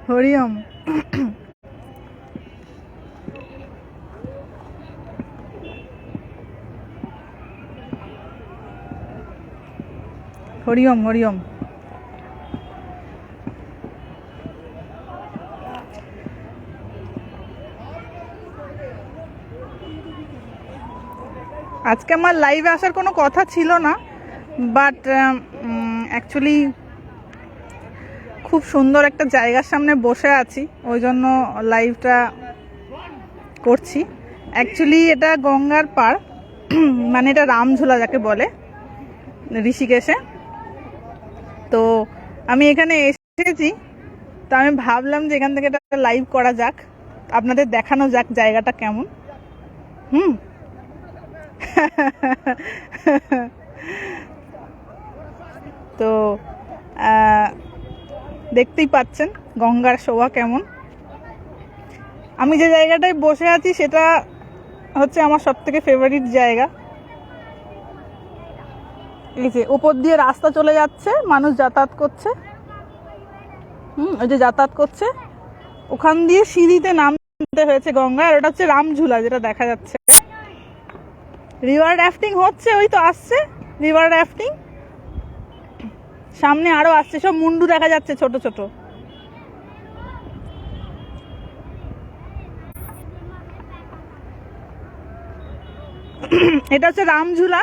হরিওম। হরিওম হরিওম। আজকে আমার লাইভে আসার কোনো কথা ছিল না, বাট অ্যাকচুয়ালি খুব সুন্দর একটা জায়গার সামনে বসে আছি, ওই জন্য লাইভটা করছি। অ্যাকচুয়ালি এটা গঙ্গার পাড়, মানে এটা রামঝুলা যাকে বলে ঋষিকেশে। তো আমি এখানে এসেছি, তো আমি ভাবলাম যে এখান থেকে একটা লাইভ করা যাক, আপনাদের দেখানো যাক জায়গাটা কেমন। তো দেখতেই পাচ্ছেন গঙ্গার শোভা কেমন। আমি যে জায়গাটায় বসে আছি সেটা হচ্ছে আমার সবথেকে ফেভারিট জায়গা। এই যে উপর দিয়ে রাস্তা চলে যাচ্ছে, মানুষ যাতায়াত করছে, ওই যে যাতায়াত করছে, ওখান দিয়ে সিঁড়িতে নামতে হয়েছে গঙ্গা। আর ওটা হচ্ছে রামঝুলা যেটা দেখা যাচ্ছে। রিভার রাফটিং হচ্ছে, ওই তো আসছে রিভার রাফটিং, সামনে আরো আসছে, সব মুন্ডু দেখা যাচ্ছে ছোট ছোট। এটা হচ্ছে রামঝুলা।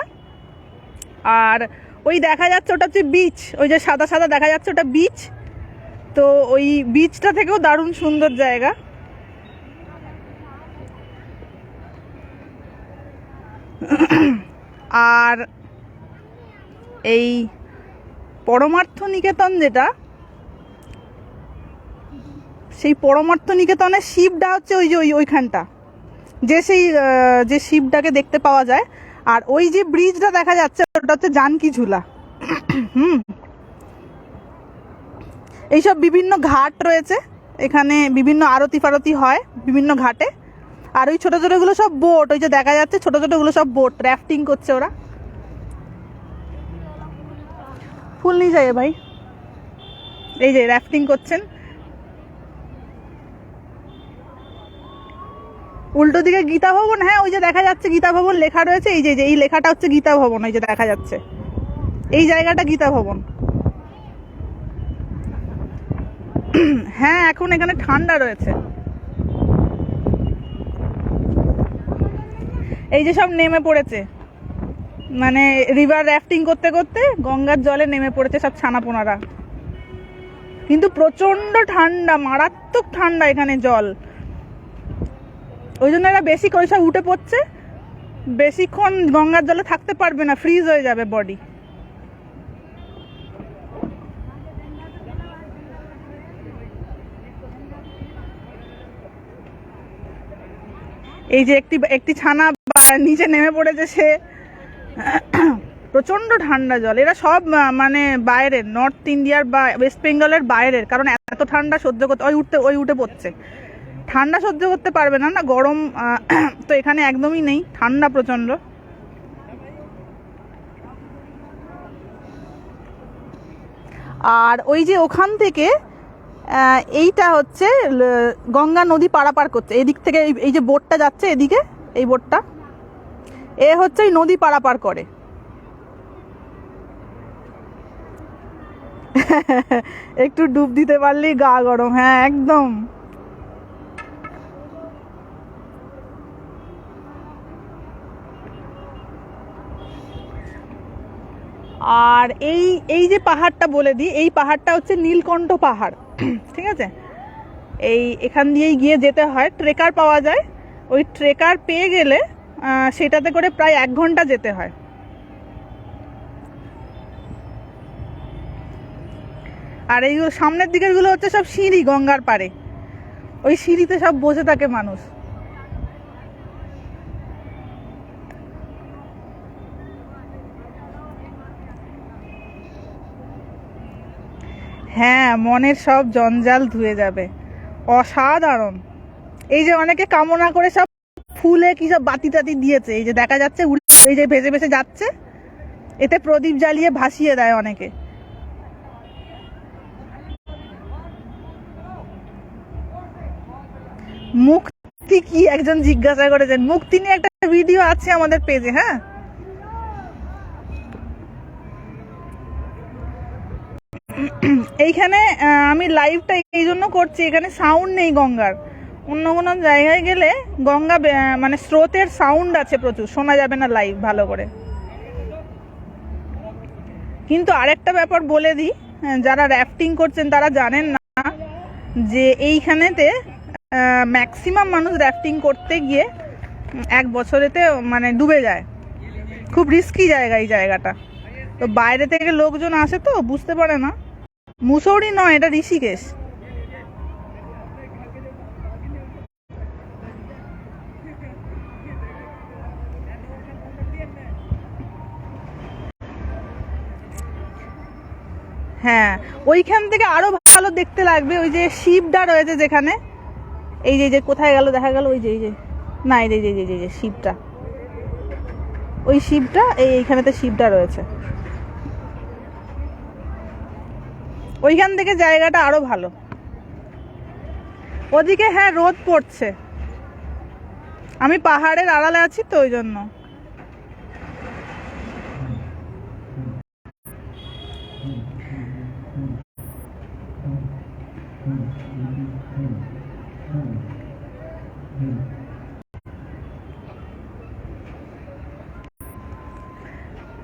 আর ওই দেখা যাচ্ছে ওটা হচ্ছে বিচ, ওই যে সাদা সাদা দেখা যাচ্ছে ওটা বিচ। তো ওই বিচটা থেকেও দারুণ সুন্দর জায়গা। আর এই পরমার্থ নিকেতন যেটা, সেই পরমার্থ নিকেতনের শিবটা হচ্ছে ওই যে ওইখানটা, যে সেই যে শিবটাকে দেখতে পাওয়া যায়। আর ওই যে ব্রিজটা দেখা যাচ্ছে ওটা হচ্ছে জানকী ঝুলা। এইসব বিভিন্ন ঘাট রয়েছে এখানে, বিভিন্ন আরতি ফারতি হয় বিভিন্ন ঘাটে। আর ওই ছোট ছোটগুলো সব বোট, ওই যে দেখা যাচ্ছে ছোট ছোটগুলো সব বোট, রাফটিং করছে ওরা। ফুল নিয়ে যায় ভাই, এই যে রাফটিং করছেন। উল্টো দিকে গীতা ভবন, হ্যাঁ ওই যে দেখা যাচ্ছে গীতা ভবন লেখা রয়েছে, এই যে এই লেখাটা হচ্ছে গীতা ভবন, এই যে দেখা যাচ্ছে এই জায়গাটা গীতা ভবন। হ্যাঁ এখন এখানে ঠান্ডা রয়েছে। এই যে সব নেমে পড়েছে, মানে রিভার রাফটিং করতে করতে গঙ্গার জলে নেমে পড়েছে সব ছানাপোনারা। কিন্তু প্রচন্ড ঠান্ডা, মারাত্মক ঠান্ডা এখানে জল, ওই জন্য এরা বেশি করে সব উঠে পড়ছে। বেশিক্ষণ গঙ্গার জলে থাকতে পারবে না, ফ্রিজ হয়ে যাবে বডি। এই যে একটি ছানা নিচে নেমে পড়েছে, সে প্রচন্ড ঠান্ডা জল। এরা সব মানে বাইরের, নর্থ ইন্ডিয়ার বা ওয়েস্ট বেঙ্গলের বাইরের, কারণ এত ঠান্ডা সহ্য করতে, ওই উঠে পড়ছে। ঠান্ডা সহ্য করতে পারবে না, না গরম তো এখানে একদমই নেই, ঠান্ডা প্রচন্ড। আর ওই যে ওখান থেকে এইটা হচ্ছে গঙ্গা নদী পারাপার করছে, এদিক থেকে এই যে বোটটা যাচ্ছে এদিকে, এই বোটটা এ হচ্ছে এই নদী পারাপার করে। একটু ডুব দিতে পারলেই গা গরম, হ্যাঁ একদম। আর এই যে পাহাড়টা বলে দিই, এই পাহাড়টা হচ্ছে নীলকণ্ঠ পাহাড়, ঠিক আছে। এখান দিয়েই গিয়ে যেতে হয়, ট্রেকার পাওয়া যায়। ওই ট্রেকার পেয়ে গেলে সেটাতে করে প্রায় 1 ঘন্টা যেতে হয়। আর এই সামনের দিকের গুলো হচ্ছে সব সিঁড়ি গঙ্গার পাড়ে, ওই সিঁড়িতে সব বসে থাকে মানুষ। হ্যাঁ মনের সব জঞ্জাল ধুয়ে যাবে, অসাধারণ। এই যে অনেকে কামনা করে সব ফুলে কি সব বাতি টাতি দিয়েছে, এই যে দেখা যাচ্ছে এই যে ভেসে ভেসে যাচ্ছে, এতে প্রদীপ জ্বালিয়ে ভাসিয়ে দেয় অনেকে। মুক্তি কি একজন জিজ্ঞাসা করেছেন, মুক্তি নিয়ে একটা ভিডিও আছে আমাদের পেজে। হ্যাঁ, এইখানে আমি লাইভটা এই জন্য করছি, এখানে সাউন্ড নেই গঙ্গার। অন্য কোনো জায়গায় গেলে গঙ্গা মানে স্রোতের সাউন্ড আছে প্রচুর, শোনা যাবে না লাইভ ভালো করে। কিন্তু আরেকটা ব্যাপার বলে দিই, যারা র্যাফটিং করছেন তারা জানেন না যে এইখানেতে ম্যাক্সিমাম মানুষ র্যাফটিং করতে গিয়ে 1 বছরেতে মানে ডুবে যায়। খুব রিস্কি জায়গা এই জায়গাটা। তো বাইরে থেকে লোকজন আসে তো বুঝতে পারে না। মুসৌরি নয়, এটা ঋষিকেশ। হ্যাঁ, ওইখান থেকে আরো ভালো দেখতে লাগবে। ওই যে শিবটা রয়েছে যেখানে, এই যে কোথায় গেল দেখা গেল, ওই যে না, এই যে শিবটা, ওই শিবটা এইখানেতে শিবটা রয়েছে। ওইখান থেকে জায়গাটা আরো ভালো। ওদিকে হ্যাঁ রোদ পড়ছে, আমি পাহাড়ের আড়ালে আছি তো ওই জন্য।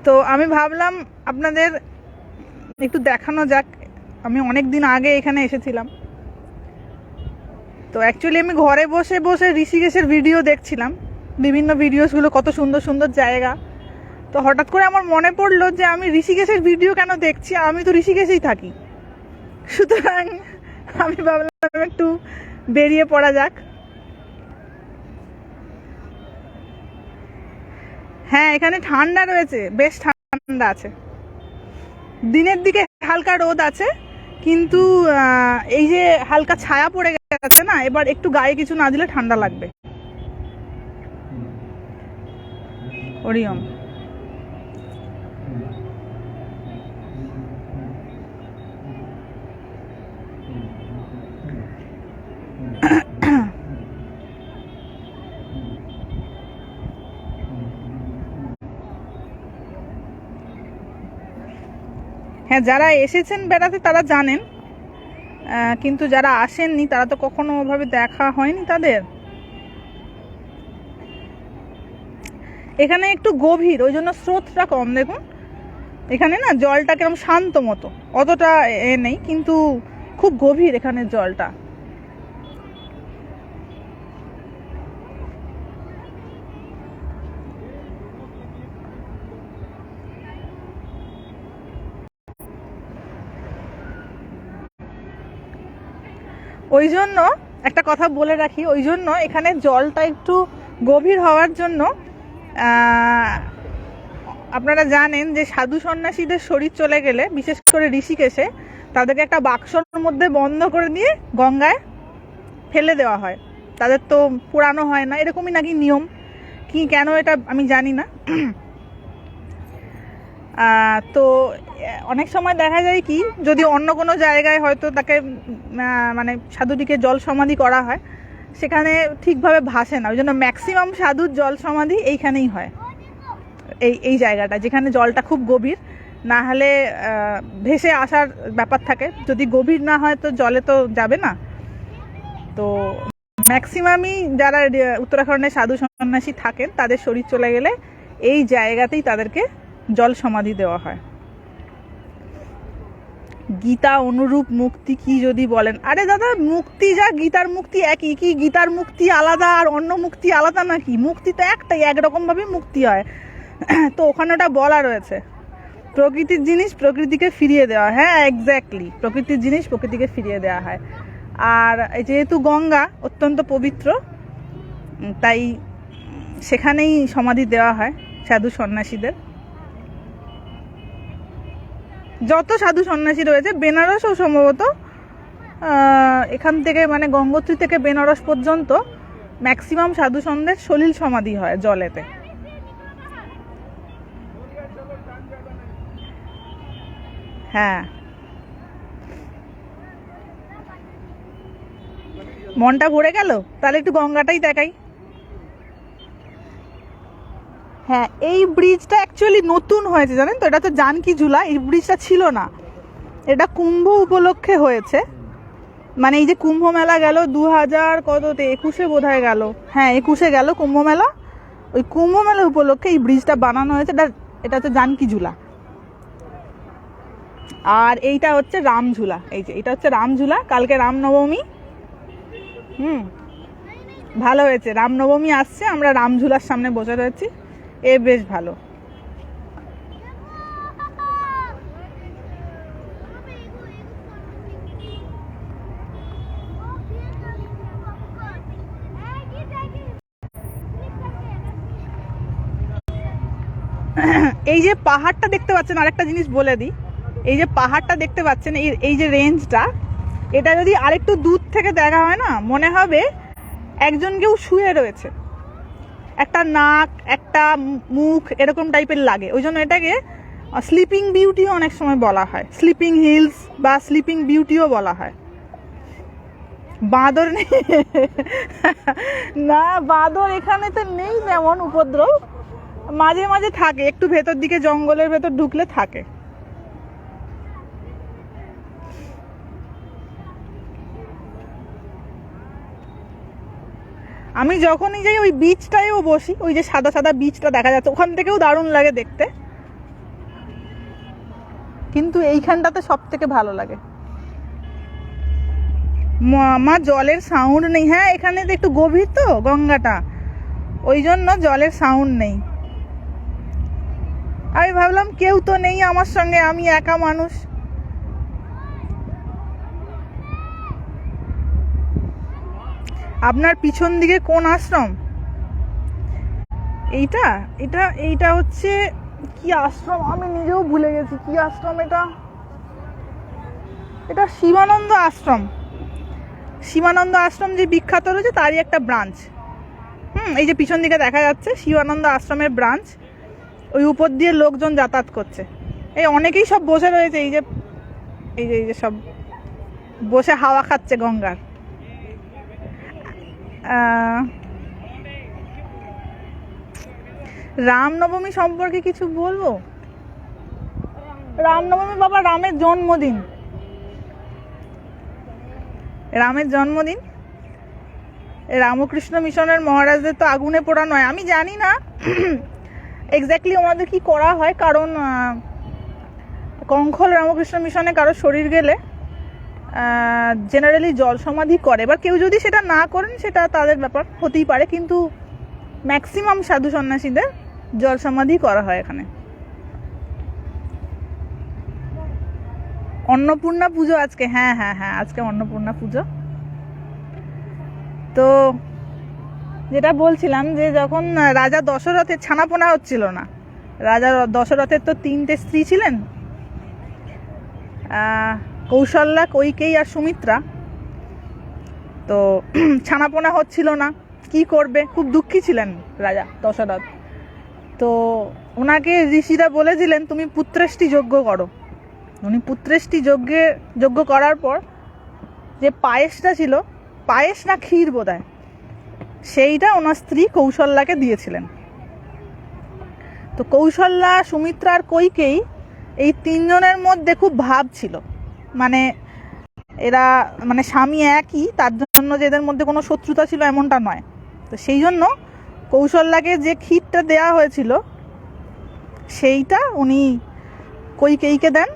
তো আমি ভাবলাম আপনাদের একটু দেখানো যাক। আমি অনেক দিন আগে এখানে এসেছিলাম, তো অ্যাকচুয়ালি আমি ঘরে বসে বসে ঋষিকেশের ভিডিও দেখছিলাম, বিভিন্ন ভিডিওসগুলো, কত সুন্দর সুন্দর জায়গা। তো হঠাৎ করে আমার মনে পড়লো যে আমি ঋষিকেশের ভিডিও কেন দেখছি, আমি তো ঋষিকেশেই থাকি। সুতরাং আমি ভাবলাম একটু বেরিয়ে পড়া যাক। হ্যাঁ, এখানে ঠান্ডা রয়েছে, বেশ ঠান্ডা আছে। দিনের দিকে হালকা রোদ আছে, কিন্তু এই যে হালকা ছায়া পড়ে গেছে না, এবার একটু গায়ে কিছু না দিলে ঠান্ডা লাগবে। ওরিয়ম হ্যাঁ, যারা এসেছেন বেড়াতে তারা জানেন, কিন্তু যারা আসেননি তারা তো কখনো ওভাবে দেখা হয়নি তাদের। এখানে একটু গভীর, ওই জন্য স্রোতটা কম। দেখুন এখানে না জলটা কেমন শান্ত মতো, অতটা নেই, কিন্তু খুব গভীর এখানে জলটা। ওই জন্য একটা কথা বলে রাখি, ওই জন্য এখানে জলটা একটু গভীর হওয়ার জন্য আপনারা জানেন যে সাধু সন্ন্যাসীদের শরীর চলে গেলে, বিশেষ করে ঋষিকেশে, তাদেরকে একটা বাক্সর মধ্যে বন্ধ করে দিয়ে গঙ্গায় ফেলে দেওয়া হয়। তাদের তো পুরানো হয় না, এরকমই নাকি নিয়ম। কি কেন এটা আমি জানি না। তো অনেক সময় দেখা যায় কি, যদি অন্য কোনো জায়গায় হয়তো তাকে মানে সাধুটিকে জল সমাধি করা হয়, সেখানে ঠিকভাবে ভাসে না। ওই জন্য ম্যাক্সিমাম সাধুর জল সমাধি এইখানেই হয়, এই জায়গাটা যেখানে জলটা খুব গভীর, না হলে ভেসে আসার ব্যাপার থাকে। যদি গভীর না হয় তো জলে তো যাবে না। তো ম্যাক্সিমামই যারা উত্তরাখণ্ডে সাধু সন্ন্যাসী থাকেন, তাদের শরীর চলে গেলে এই জায়গাতেই তাদেরকে জল সমাধি দেওয়া হয়। গীতা অনুরূপ মুক্তি কি যদি বলেন, আরে দাদা, মুক্তি যা গীতার মুক্তি একই। কি গীতার মুক্তি আলাদা আর অন্য মুক্তি আলাদা নাকি? মুক্তি তো একটাই, একরকম ভাবে মুক্তি হয়। তো ওখানে ওটা বলা রয়েছে, প্রকৃতির জিনিস প্রকৃতিকে ফিরিয়ে দেওয়া। হ্যাঁ, এক্স্যাক্টলি, প্রকৃতির জিনিস প্রকৃতিকে ফিরিয়ে দেওয়া হয়। আর যেহেতু গঙ্গা অত্যন্ত পবিত্র, তাই সেখানেই সমাধি দেওয়া হয় সাধু সন্ন্যাসীদের। যত সাধু সন্ন্যাসী রয়েছে, বেনারসও সম্ভবত, এখান থেকে মানে গঙ্গোত্রী থেকে বেনারস পর্যন্ত ম্যাক্সিমাম সাধু সন্ন্যাসীদের সলিল সমাধি হয় জলেতে। হ্যাঁ, মনটা ভরে গেল, তাহলে একটু গঙ্গাটাই দেখাই। হ্যাঁ, এই ব্রিজটা অ্যাকচুয়ালি নতুন হয়েছে জানেন তো, এটা তো জানকী ঝুলা, এই ব্রিজটা ছিল না, এটা কুম্ভ উপলক্ষে হয়েছে। মানে এই যে কুম্ভ মেলা গেল 2000 কততে 21-এ বোধ হয় গেল, হ্যাঁ 21-এ গেল কুম্ভ মেলা, ওই কুম্ভ মেলা উপলক্ষে এই ব্রিজটা বানানো হয়েছে। এটা হচ্ছে জানকী ঝুলা। আর এইটা হচ্ছে রামঝুলা, এই যে এটা হচ্ছে রামঝুলা, কালকে রামনবমী। ভালো হয়েছে, রামনবমী আসছে, আমরা রামঝুলার সামনে বসে রয়েছি, এ বেশ ভালো। এই যে পাহাড়টা দেখতে পাচ্ছেন, আরেকটা জিনিস বলে দিই, এই যে পাহাড়টা দেখতে পাচ্ছেন, এই যে রেঞ্জটা, এটা যদি আরেকটু দূর থেকে দেখা হয় না, মনে হবে একজন কেউ শুয়ে রয়েছে, একটা নাক একটা মুখ এরকম টাইপের লাগে। ওই জন্য এটাকে স্লিপিং বিউটিও অনেক সময় বলা হয়, স্লিপিং হিলস বা স্লিপিং বিউটিও বলা হয়। বাঁদর নেই না, বাঁদর এখানে তো নেই তেমন উপদ্রব, মাঝে মাঝে থাকে, একটু ভেতর দিকে জঙ্গলের ভেতর ঢুকলে থাকে। আমি যখনই যাই ওই বিচটায়ও বসি, ওই যে সাদা সাদা বিচটা দেখা যাচ্ছে, ওখান থেকেও দারুণ লাগে দেখতে, কিন্তু এইখানটাতে সব থেকে ভালো লাগে। আমার জলের সাউন্ড নেই, হ্যাঁ এখানে তো একটু গভীর তো গঙ্গাটা, ওই জন্য জলের সাউন্ড নেই। আমি ভাবলাম কেউ তো নেই আমার সঙ্গে, আমি একা মানুষ। আপনার পিছন দিকে কোন আশ্রম? এইটা এটা এইটা হচ্ছে কি আশ্রম, আমি নিজেও ভুলে গেছি কি আশ্রম এটা। এটা শিবানন্দ আশ্রম। শিবানন্দ আশ্রম যে বিখ্যাত রয়েছে তারই একটা ব্রাঞ্চ। এই যে পিছন দিকে দেখা যাচ্ছে শিবানন্দ আশ্রমের ব্রাঞ্চ, ওই উপর দিয়ে লোকজন যাতায়াত করছে। এই অনেকেই সব বসে রয়েছে, এই যে এই যে সব বসে হাওয়া খাচ্ছে গঙ্গার। রামনবমী সম্পর্কে কিছু বলবো? রামনবমী বাবা রামের জন্মদিন, রামের জন্মদিন। রামকৃষ্ণ মিশনের মহারাজদের তো আগুনে পোড়া নয়, আমি জানি না এক্স্যাক্টলি ওনাদের কি করা হয়, কারণ কঙ্খল রামকৃষ্ণ মিশনে কারো শরীর গেলে জেনারেলি জল সমাধি করে। এবার কেউ যদি সেটা না করেন সেটা তাদের ব্যাপার, হতেই পারে, কিন্তু ম্যাক্সিমাম সাধু সন্ন্যাসীদের জল সমাধি করা হয় এখানে। অন্নপূর্ণা পুজো আজকে, হ্যাঁ হ্যাঁ হ্যাঁ আজকে অন্নপূর্ণা পুজো। তো যেটা বলছিলাম যে যখন রাজা দশরথের ছানাপোনা হচ্ছিল না, রাজা দশরথের তো 3টে স্ত্রী ছিলেন, কৌশল্যা, কৈকেয়ী আর সুমিত্রা। তো ছানাপোনা হচ্ছিল না, কি করবে, খুব দুঃখী ছিলেন রাজা দশরথ। তো ওনাকে ঋষিরা বলেছিলেন তুমি পুত্রেষ্টি যজ্ঞ করো। উনি পুত্রেষ্টি যজ্ঞ করার পর যে পায়েসটা ছিল, পায়েস না ক্ষীর বোধহয়, সেইটা ওনার স্ত্রী কৌশল্যাকে দিয়েছিলেন। তো কৌশল্যা, সুমিত্রা আর কৈকেয়ী, এই 3 জনের মধ্যে খুব ভাব ছিল, মানে এরা মানে স্বামী একই, তার জন্য যে এদের মধ্যে কোনো শত্রুতা ছিল এমনটা নয়। তো সেই জন্য কৌশল্যাকে যে ক্ষীরটা দেয়া হয়েছিল সেইটা উনি কৈকেয়ীকে দেন,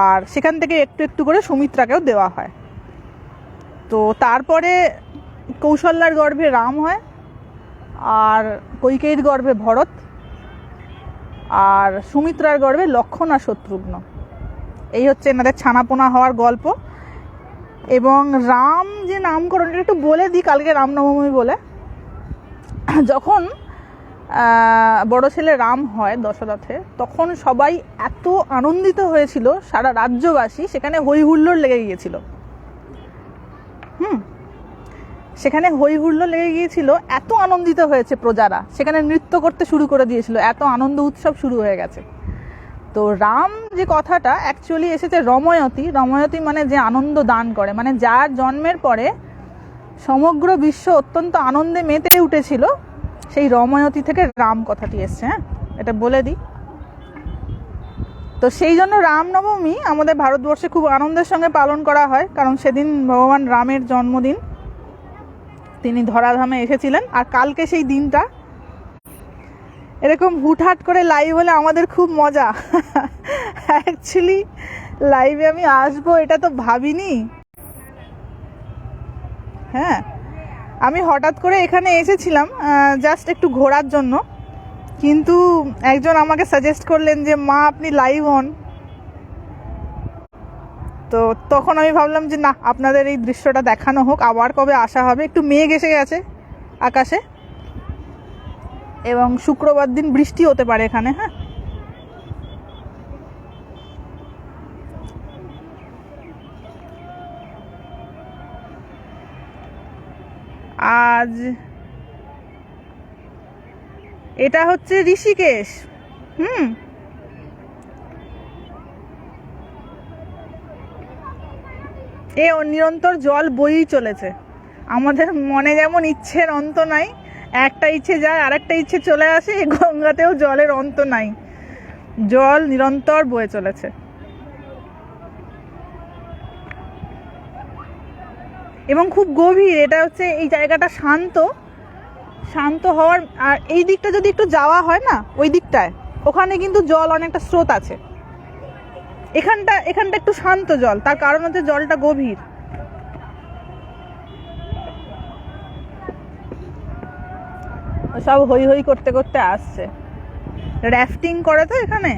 আর সেখান থেকে একটু একটু করে সুমিত্রাকেও দেওয়া হয়। তো তারপরে কৌশল্যার গর্ভে রাম হয়, আর কৈকেয়ীর গর্ভে ভরত, আর সুমিত্রার গর্ভে লক্ষ্মণ আর শত্রুঘ্ন। এই হচ্ছে এনাদের ছানাপোনা হওয়ার গল্প। এবং রাম যে নামকরণ, এটা একটু বলে দিই, কালকে রামনবমী বলে, যখন বড় ছেলে রাম হয় দশরথে, তখন সবাই এত আনন্দিত হয়েছিল, সারা রাজ্যবাসী, সেখানে হই হুল্লোড় লেগে গিয়েছিল। সেখানে হই হুল্লোড় লেগে গিয়েছিল, এত আনন্দিত হয়েছে প্রজারা, সেখানে নৃত্য করতে শুরু করে দিয়েছিল, এত আনন্দ উৎসব শুরু হয়ে গেছে। তো রাম যে কথাটা অ্যাকচুয়ালি এসেছে রময়তী, রময়তী মানে যে আনন্দ দান করে, মানে যার জন্মের পরে সমগ্র বিশ্ব অত্যন্ত আনন্দে মেতে উঠেছিল, সেই রময়তী থেকে রাম কথাটি এসছে। হ্যাঁ, এটা বলে দিই। তো সেই জন্য রামনবমী আমাদের ভারতবর্ষে খুব আনন্দের সঙ্গে পালন করা হয়, কারণ সেদিন ভগবান রামের জন্মদিন, তিনি ধরাধামে এসেছিলেন। আর কালকে সেই দিনটা, এরকম হুটহাট করে লাইভ হলে আমাদের খুব মজা। অ্যাকচুয়ালি লাইভে আমি আসবো এটা তো ভাবিনি। হ্যাঁ, আমি হঠাৎ করে এখানে এসেছিলাম জাস্ট একটু ঘোরার জন্য, কিন্তু একজন আমাকে সাজেস্ট করলেন যে মা আপনি লাইভ হন। তো তখন আমি ভাবলাম যে না, আপনাদের এই দৃশ্যটা দেখানো হোক, আবার কবে আসা হবে। একটু মেঘ এসে গেছে আকাশে, এবং শুক্রবার দিন বৃষ্টি হতে পারে এখানে। হ্যাঁ, আজ এটা হচ্ছে ঋষিকেশ। এ নিরন্তর জল বয়েই চলেছে। আমাদের মনে যেমন ইচ্ছের অন্ত নাই, একটা ইচ্ছে যায় আর একটা ইচ্ছে চলে আসে, গঙ্গাতেও জলের অন্ত নাই, জল নিরন্তর বয়ে চলেছে। এবং খুব গভীর, এটা হচ্ছে এই জায়গাটা শান্ত শান্ত হওয়ার। আর এই দিকটা যদি একটু যাওয়া হয় না, ওই দিকটায়, ওখানে কিন্তু জল অনেকটা স্রোত আছে। এখানটা একটু শান্ত জল, তার কারণ হচ্ছে জলটা গভীর। সব হই হই করতে করতে আসছে, র্যাফটিং করে তো এখানে।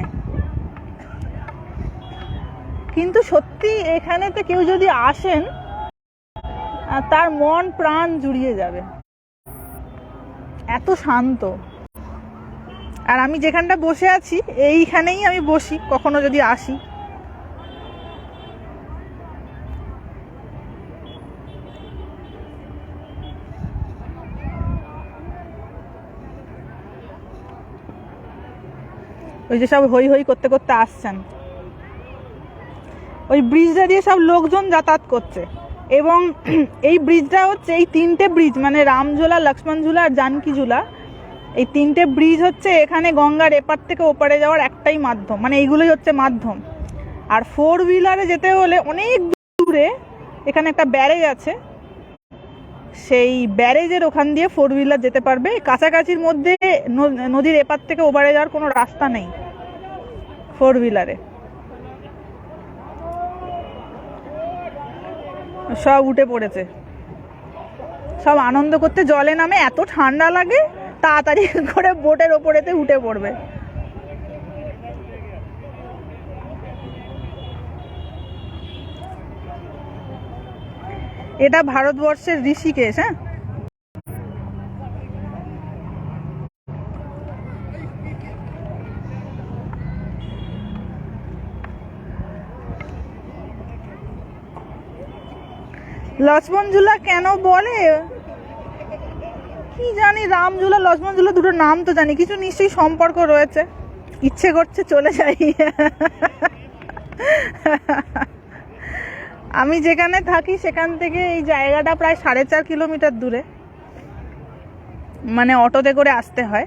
কিন্তু সত্যি এখানেতে কেউ যদি আসেন, তার মন প্রাণ জুড়িয়ে যাবে, এত শান্ত। আর আমি যেখানটা বসে আছি, এইখানেই আমি বসি কখনো যদি আসি। ওই যে সব হই হই করতে করতে আসছেন, ওই ব্রিজটা দিয়ে সব লোকজন যাতায়াত করছে। এবং এই ব্রিজটা হচ্ছে, এই তিনটে ব্রিজ মানে রামঝোলা, লক্ষ্মণঝোলা আর জানকীঝোলা, এই তিনটে ব্রিজ হচ্ছে এখানে গঙ্গার এপার থেকে ওপারে যাওয়ার একটাই মাধ্যম, মানে এইগুলোই হচ্ছে মাধ্যম। আর 4 হুইলারে যেতে হলে অনেক দূরে এখানে একটা ব্যারেজ আছে, সেই ব্যারেজের ওখান দিয়ে 4 হুইলার যেতে পারবে। কাছাকাছির মধ্যে নদীর এপার থেকে ওপারে যাওয়ার কোনো রাস্তা নেই 4 হুইলারে। সব উঠে পড়েছে, সব আনন্দ করতে জলে নামে। এত ঠান্ডা লাগে, তাড়াতাড়ি করে বোটের ওপরেতে উঠে পড়বে। এটা ভারতবর্ষের ঋষিকেশ। হ্যাঁ, লক্ষ্মণঝোলা কেন বলে কি জানি, রামঝোলা লক্ষ্মণঝোলা দুটো নাম তো জানি, কিছু নিশ্চয়ই সম্পর্ক রয়েছে। ইচ্ছে করছে চলে যাই। আমি যেখানে থাকি সেখান থেকে এই জায়গাটা প্রায় 4.5 কিলোমিটার দূরে, মানে অটোতে করে আসতে হয়।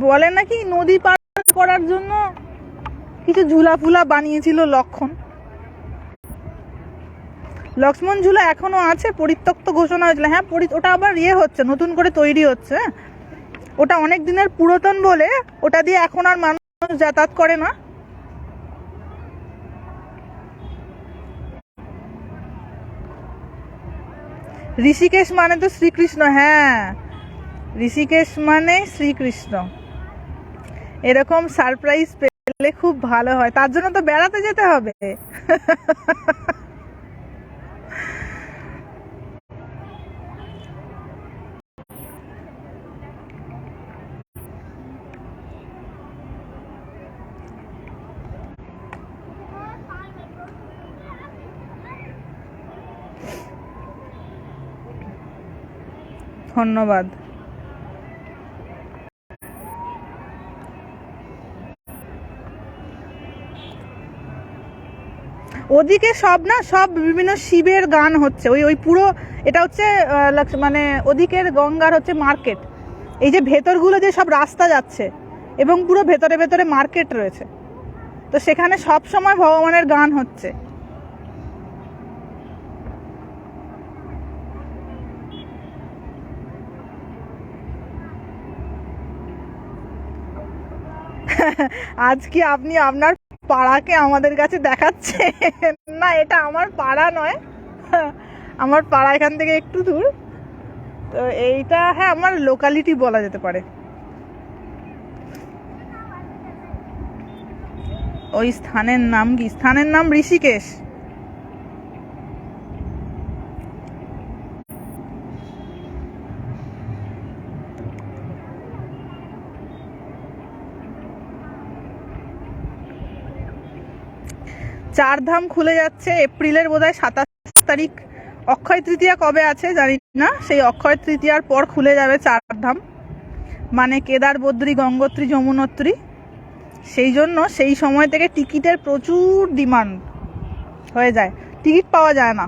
বলে নাকি নদী পার করার জন্য কিছু ঝুলা ফুলা বানিয়েছিল লক্ষ্মণ ঝুলা এখনো আছে, পরিত্যক্ত ঘোষণা হয়েছিল। হ্যাঁ, ওটা আবার হচ্ছে, নতুন করে তৈরি হচ্ছে। ওটা অনেক দিনের পুরাতন বলে ওটা দিয়ে এখন আর মানুষ যাতায়াত করে না। ঋষিকেশ মানে তো শ্রীকৃষ্ণ। হ্যাঁ, ঋষিকেশ মানে শ্রীকৃষ্ণ। এরকম সারপ্রাইজ পেলে খুব ভালো হয়, তার জন্য তো বেড়াতে যেতে হবে। ধন্যবাদ। ওদিকে সব না, সব বিভিন্ন শিবের গান হচ্ছে। ওই ওই পুরো এটা হচ্ছে মানে ওদিকের গঙ্গার হচ্ছে মার্কেট। এই যে ভেতরগুলো যে সব রাস্তা যাচ্ছে এবং পুরো ভেতরে ভেতরে মার্কেট রয়েছে, তো সেখানে সব সময় ভগবানের গান হচ্ছে। আজ কি আপনি আপনার পাড়াকে আমাদের কাছে দেখাচ্ছেন? না, এটা আমার পাড়া নয়, আমার পাড়া এখান থেকে একটু দূর। তো এইটা হ্যাঁ আমার লোকালিটি বলা যেতে পারে। ওই স্থানের নাম কি? স্থানের নাম ঋষিকেশ। চারধাম খুলে যাচ্ছে এপ্রিলের বোধহয় 27 তারিখ। অক্ষয় তৃতীয়া কবে আছে জানি না, সেই অক্ষয় তৃতীয়ার পর খুলে যাবে চারধাম, মানে কেদার, বদ্রী, গঙ্গোত্রী, যমুনোত্রী। সেই জন্য সেই সময় থেকে টিকিটের প্রচুর ডিমান্ড হয়ে যায়, টিকিট পাওয়া যায় না।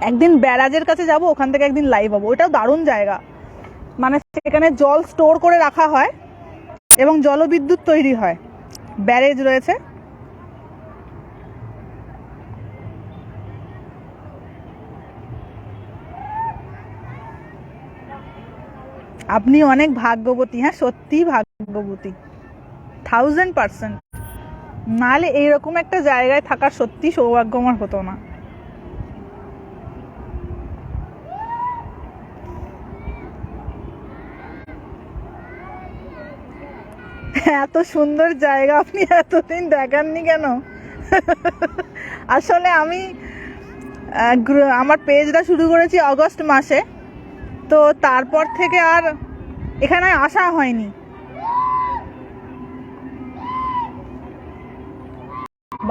একদিন ব্যারাজের কাছে যাব, ওখান থেকে একদিন লাইভ হবো। ওটাও দারুণ জায়গা, মানে সেখানে জল স্টোর করে রাখা হয় এবং জলবিদ্যুৎ তৈরি হয়, ব্যারেজ রয়েছে। আপনি অনেক ভাগ্যবতী, হ্যাঁ সত্যিই ভাগ্যবতী, 1000%। নাহলে এইরকম একটা জায়গায় থাকার সত্যি সৌভাগ্য আমার হতো না। এত সুন্দর জায়গা আপনি এতদিন দেখাননি কেন? আসলে আমি আমার পেজটা শুরু করেছি অগস্ট মাসে, তো তারপর থেকে আর এখানে আসা হয়নি।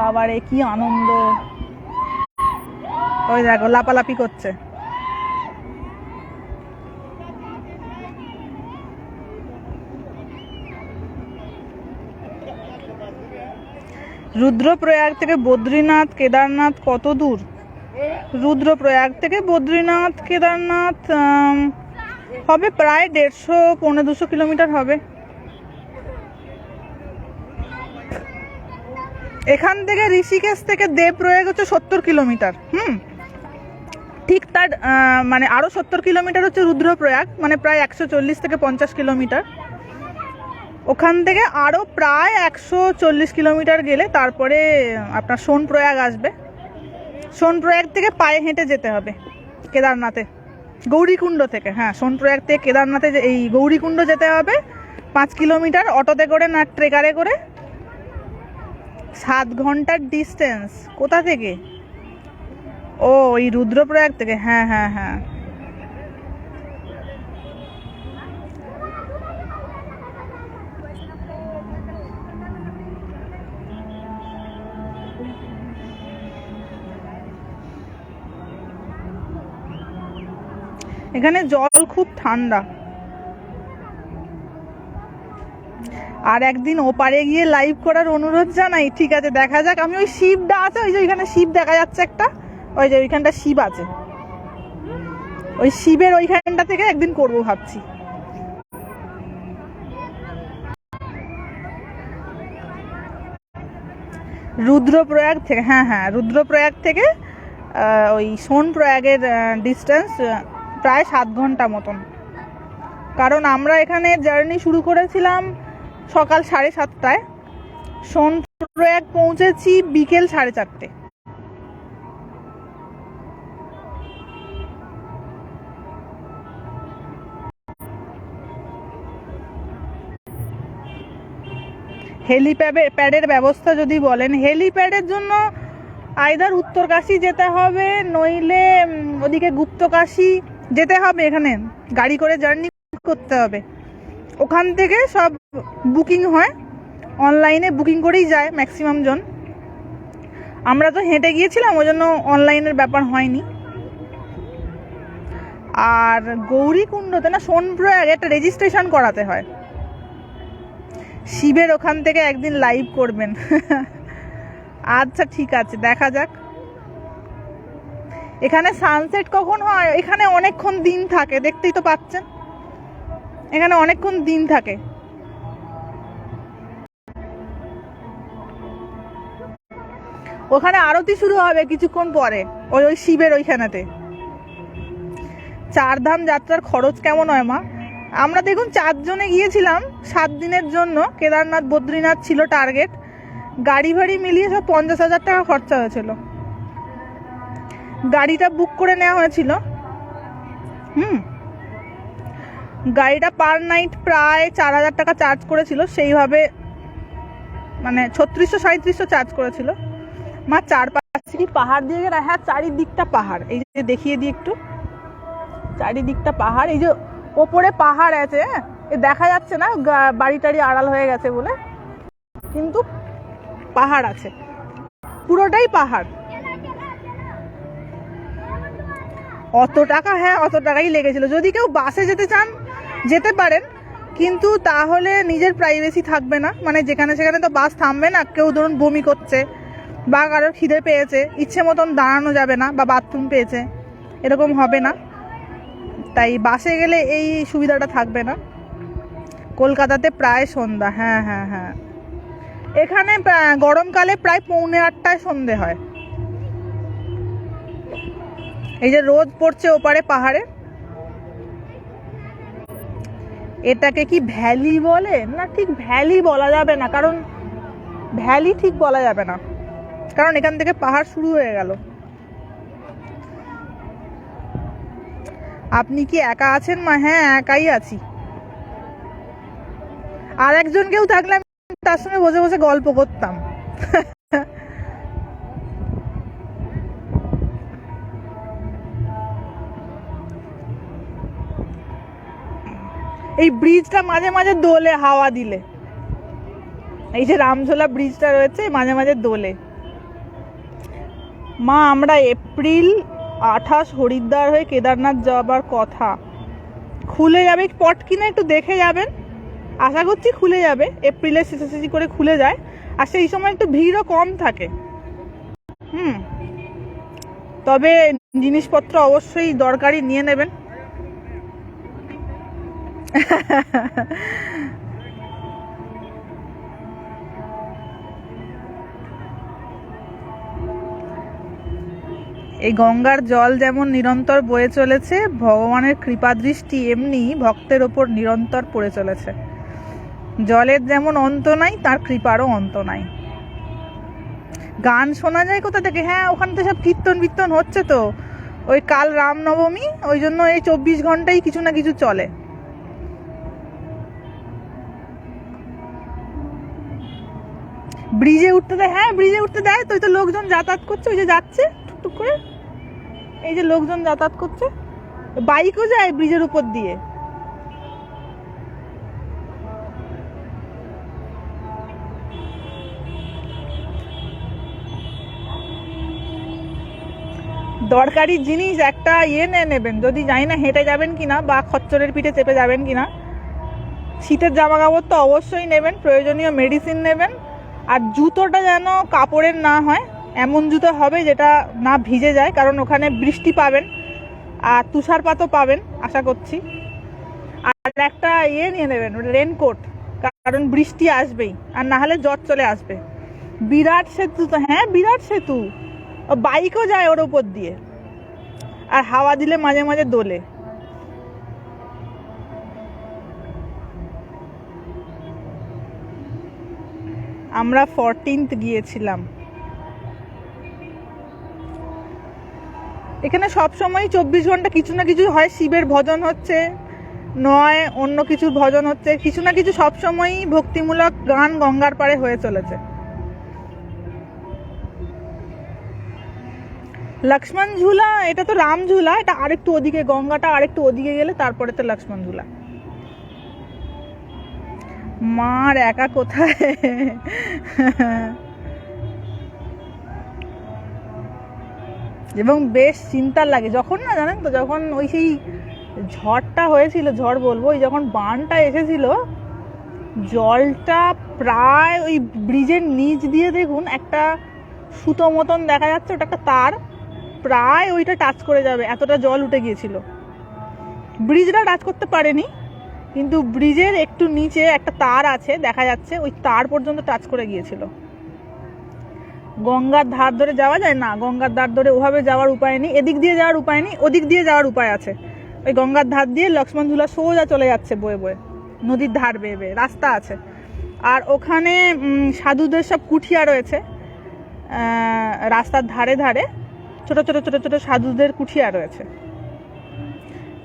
বাবারে কি আনন্দ! ওই দেখো লাপালাপি করছে। রুদ্রপ্রয়াগ থেকে বদ্রীনাথ কেদারনাথ কত দূর? রুদ্রপ্রয়াগ থেকে বদ্রীনাথ কেদারনাথ হবে প্রায় 150-200 কিলোমিটার হবে। এখান থেকে ঋষিকেশ থেকে দেবপ্রয়াগ হচ্ছে 70 কিলোমিটার। ঠিক তার মানে আরো 70 কিলোমিটার হচ্ছে রুদ্রপ্রয়াগ, মানে প্রায় 140 থেকে 50 কিলোমিটার। ওখান থেকে আরো প্রায় 140 কিলোমিটার গেলে তারপরে আপনার সোনপ্রয়াগ আসবে। সোনপ্রয়াগ থেকে পায়ে হেঁটে যেতে হবে কেদারনাথে, গৌরীকুণ্ড থেকে। হ্যাঁ, সোনপ্রয়াগ থেকে কেদারনাথে এই গৌরীকুণ্ড যেতে হবে 5 কিলোমিটার, অটোতে করে না ট্রেকারে করে। 7 ঘন্টার ডিস্টেন্স। কোথা থেকে? ও ওই রুদ্রপ্রয়াগ থেকে। হ্যাঁ হ্যাঁ হ্যাঁ, এখানে জল খুব ঠান্ডা। আর একদিন ওপারে গিয়ে লাইভ করার অনুরোধ জানাই। ঠিক আছে, দেখা যাক। আমি ওই শিবটা আছে, ওই যে ওইখানে শিব দেখা যাচ্ছে একটা, ওই যে ওইখানটা শিব আছে, ওই শিবের ওইখানটা থেকে একদিন করবো ভাবছি। রুদ্রপ্রয়াগ থেকে, হ্যাঁ হ্যাঁ, রুদ্রপ্রয়াগ থেকে ওই সোনপ্রয়াগের ডিস্টেন্স প্রায় 7 ঘন্টা মতন। কারণ আমরা এখানে জার্নি শুরু করেছিলাম সকাল 7:30টায়, সোনপ্রয়াগ পৌঁছেছি বিকেল 4:30। হেলিপ্যাডের ব্যবস্থা যদি বলেন, হেলিপ্যাডের জন্য আইদার উত্তরকাশী যেতে হবে, নইলে ওদিকে গুপ্তকাশী যেতে হবে। এখানে গাড়ি করে জার্নি করতে হবে। ওখান থেকে সব বুকিং হয়, অনলাইনে বুকিং করেই যায় ম্যাক্সিমাম জন। আমরা তো হেঁটে গিয়েছিলাম, ওই জন্য অনলাইনের ব্যাপার হয়নি। আর গৌরীকুণ্ডতে না সোনপ্রয়াগে একটা রেজিস্ট্রেশন করাতে হয়। শিবের ওখান থেকে একদিন লাইভ করবেন। আচ্ছা ঠিক আছে, দেখা যাক। এখানে সানসেট কখন হয়? এখানে অনেকক্ষণ দিন থাকে, দেখতেই তো পাচ্ছেন, এখানে অনেকক্ষণ দিন থাকে। ওখানে আরতি শুরু হবে কিছুক্ষণ পরে, ওই ওই শিবের ওইখানেতে। চারধাম যাত্রার খরচ কেমন হয় মা? আমরা দেখুন 4 জনে গিয়েছিলাম 7 দিনের জন্য। কেদারনাথ বদ্রীনাথ ছিল টার্গেট। গাড়ি ভাড়ি মিলিয়ে সব 50,000 টাকা খরচা হয়েছিল। গাড়িটা বুক করে নেওয়া হয়েছিল। গাড়িটা পার নাইট প্রায় 4,000 টাকা চার্জ করেছিল, সেইভাবে মানে 3600-3700 চার্জ করেছিল। মা চারপাশে কি পাহাড় দিয়ে গেলে? হ্যাঁ, চারিদিকটা পাহাড়। এই যে দেখিয়ে দিই একটু, চারিদিকটা পাহাড়। এই যে ওপরে পাহাড় আছে, দেখা যাচ্ছে না, বাড়ি টাড়ি আড়াল হয়ে গেছে বলে, কিন্তু পাহাড় আছে, পুরোটাই পাহাড়। অত টাকা? হ্যাঁ, অত টাকাই লেগেছিল। যদি কেউ বাসে যেতে চান যেতে পারেন, কিন্তু তাহলে নিজের প্রাইভেসি থাকবে না। মানে যেখানে সেখানে তো বাস থামবে না। কেউ ধরুন বমি করছে বা কারোর খিদে পেয়েছে, ইচ্ছে মতন দাঁড়ানো যাবে না, বা বাথরুম পেয়েছে, এরকম হবে না। তাই বাসে গেলে এই সুবিধাটা থাকবে না। কলকাতাতে প্রায় সন্ধ্যা। হ্যাঁ হ্যাঁ হ্যাঁ, এখানে গরমকালে প্রায় 7:45 সন্ধে হয়। এই যে রোদ পড়ছে ওপারে পাহাড়ে। এটাকে কি ভ্যালি বলে? না, ঠিক ভ্যালি বলা যাবে না, কারণ ভ্যালি ঠিক বলা যাবে না, কারণ এখান থেকে পাহাড় শুরু হয়ে গেল। আপনি কি একা আছেন মা? হ্যাঁ, একাই আছি। আর একজন কেউ থাকলে আমি তার সঙ্গে বসে বসে গল্প করতাম। এই ব্রিজটা মাঝে মাঝে দোলে হাওয়া দিলে। এই যে রামঝোলা ব্রিজটা রয়েছে, মাঝে মাঝে দোলে। মা আমরা এপ্রিল 28 হরিদ্বার হয়ে কেদারনাথ যাবার কথা। খুলে যাবে পট কিনা, একটু দেখে যাবেন। আশা করছি খুলে যাবে, এপ্রিলের শেষাশেষি করে খুলে যায়। আর সেই সময় একটু ভিড়ও কম থাকে। তবে জিনিসপত্র অবশ্যই দরকারি নিয়ে নেবেন। এই গঙ্গার জল যেমন নিরন্তর বয়ে চলেছে, ভগবানের কৃপা দৃষ্টি এমনি ভক্তের ওপর নিরন্তর পড়ে চলেছে। জলের যেমন অন্ত নাই, তার কৃপারও অন্ত নাই। গান শোনা যায় কোথা থেকে? হ্যাঁ, ওখানে তো সব কীর্তন বিত্তন হচ্ছে তো। ওই কাল রামনবমী, ওই জন্য এই 24 ঘন্টাই কিছু না কিছু চলে। ব্রিজে উঠতে দেয়? হ্যাঁ, ব্রিজে উঠতে দেয় তো। ওই তো লোকজন যাতায়াত করছে, ওই যে যাচ্ছে টুকটুক করে, এই যে লোকজন যাতায়াত করছে। বাইকও যায় ব্রিজের উপর দিয়ে। দরকারি জিনিস একটা নিয়ে নেবেন, যদি জানি না হেঁটে যাবেন কিনা বা খচ্চরের পিঠে চেপে যাবেন কিনা। শীতের জামা কাপড় তো অবশ্যই নেবেন, প্রয়োজনীয় মেডিসিন নেবেন। আর জুতোটা যেন কাপড়ের না হয়, এমন জুতো হবে যেটা না ভিজে যায়, কারণ ওখানে বৃষ্টি পাবেন আর তুষারপাতও পাবেন আশা করছি। আর একটা নিয়ে নেবেন, রেনকোট, কারণ বৃষ্টি আসবেই, আর না হলে জ্বর চলে আসবে। বিরাট সেতু তো, হ্যাঁ বিরাট সেতু, বাইকও যায় ওর ওপর দিয়ে, আর হাওয়া দিলে মাঝে মাঝে দোলে। আমরা 14th গিয়েছিলাম। এখানে সব সময় 24 ঘন্টা কিছু না কিছু হয়। শিবের ভজন হচ্ছে, নয় অন্য কিছুর ভজন হচ্ছে, কিছু না কিছু সবসময়ই ভক্তিমূলক গান গঙ্গার পাড়ে হয়ে চলেছে। লক্ষ্মণ ঝুলা, এটা তো রাম ঝুলা, এটা আরেকটু ওদিকে, গঙ্গাটা আরেকটু ওদিকে গেলে তারপরে তো লক্ষ্মণ ঝুলা। মার একা কোথায়? এবং বেশ চিন্তা লাগে যখন, না জানেন তো, যখন ওই সেই ঝড়টা হয়েছিল, ঝড় বলবো, ওই যখন বানটা এসেছিল জলটা প্রায় ওই ব্রিজের নিচ দিয়ে দেখুন একটা সুতো মতন দেখা যাচ্ছে, ওটা একটা তার, প্রায় ওইটা টাচ করে যাবে এতটা জল উঠে গিয়েছিল। ব্রিজটা টাচ করতে পারেনি, কিন্তু ব্রিজের একটু নিচে একটা তার আছে দেখা যাচ্ছে, ওই তার পর্যন্ত টাচ করে গিয়েছিল। গঙ্গার ধার ধরে যাওয়া যায় না, গঙ্গার ধার ধরে ওভাবে যাওয়ার উপায় নেই, এদিক দিয়ে যাওয়ার উপায় নেই, ওদিক দিয়ে যাওয়ার উপায় আছে। ওই গঙ্গার ধার দিয়ে লক্ষ্মণ ঝুলা সোজা চলে যাচ্ছে বয়ে বয়ে, নদীর ধার বেয়ে বেয়ে রাস্তা আছে। আর ওখানে সাধুদের সব কুঠিয়া রয়েছে রাস্তার ধারে ধারে, ছোট ছোট ছোট ছোট সাধুদের কুঠিয়া রয়েছে।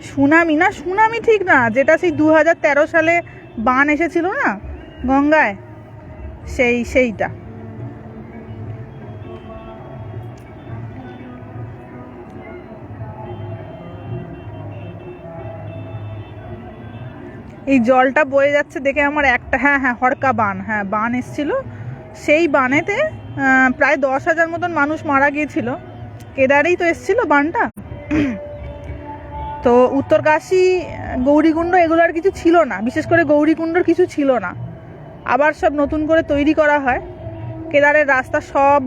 সুনামি না, সুনামি ঠিক না, যেটা সেই 2013 সালে বান এসেছিল না গঙ্গায়, সেইটা। এই জলটা বয়ে যাচ্ছে দেখে আমার একটা, হ্যাঁ হ্যাঁ হরকা বান, হ্যাঁ বান এসছিল, সেই বানেতে প্রায় 10,000 মতন মানুষ মারা গিয়েছিল। কেদারেই তো এসছিল বানটা। তো উত্তরকাশী, গৌরীকুণ্ড এগুলো আর কিছু ছিল না, বিশেষ করে গৌরীকুণ্ডর কিছু ছিল না, আবার সব নতুন করে তৈরি করা হয়। কেদারের রাস্তা সব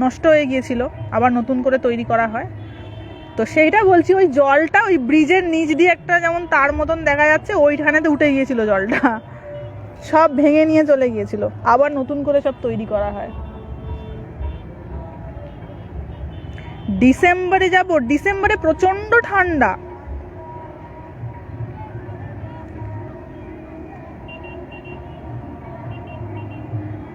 নষ্ট হয়ে গিয়েছিল, আবার নতুন করে তৈরি করা হয়। তো সেইটা বলছি, ওই জলটা ওই ব্রিজের নিচ দিয়ে একটা যেমন তার মতন দেখা যাচ্ছে, ওইখানেতে উঠে গিয়েছিল জলটা, সব ভেঙে নিয়ে চলে গিয়েছিল, আবার নতুন করে সব তৈরি করা হয়। ডিসেম্বরে যাব, ডিসেম্বরে প্রচন্ড ঠান্ডা।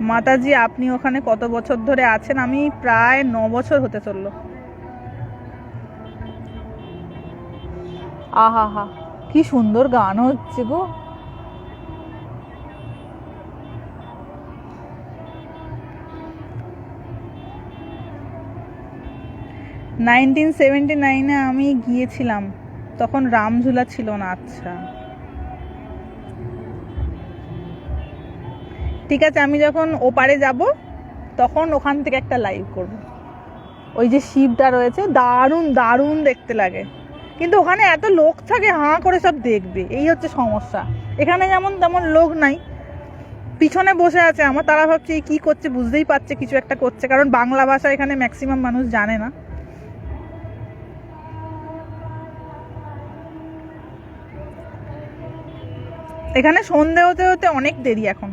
মাতাজি আপনি ওখানে কত বছর ধরে আছেন? আমি প্রায় 9 বছর হতে চললো। আহা হা, কি সুন্দর গান হচ্ছে গো। নাইনটিন 79-এ আমি গিয়েছিলাম, তখন রামঝুলা ছিল না। আচ্ছা ঠিক আছে, আমি যখন ওপারে যাব তখন ওখান থেকে একটা লাইভ করব। ওই যে শিবটা রয়েছে, দারুণ দারুণ দেখতে লাগে, কিন্তু ওখানে এত লোক থাকে, হাঁ করে সব দেখবে, এই হচ্ছে সমস্যা। এখানে যেমন তেমন লোক নাই, পিছনে বসে আছে আমার, তারা ভাবছে কি করছে, বুঝতেই পারছে কিছু একটা করছে, কারণ বাংলা ভাষা এখানে ম্যাক্সিমাম মানুষ জানে না। এখানে সন্ধে হতে হতে অনেক দেরি এখন।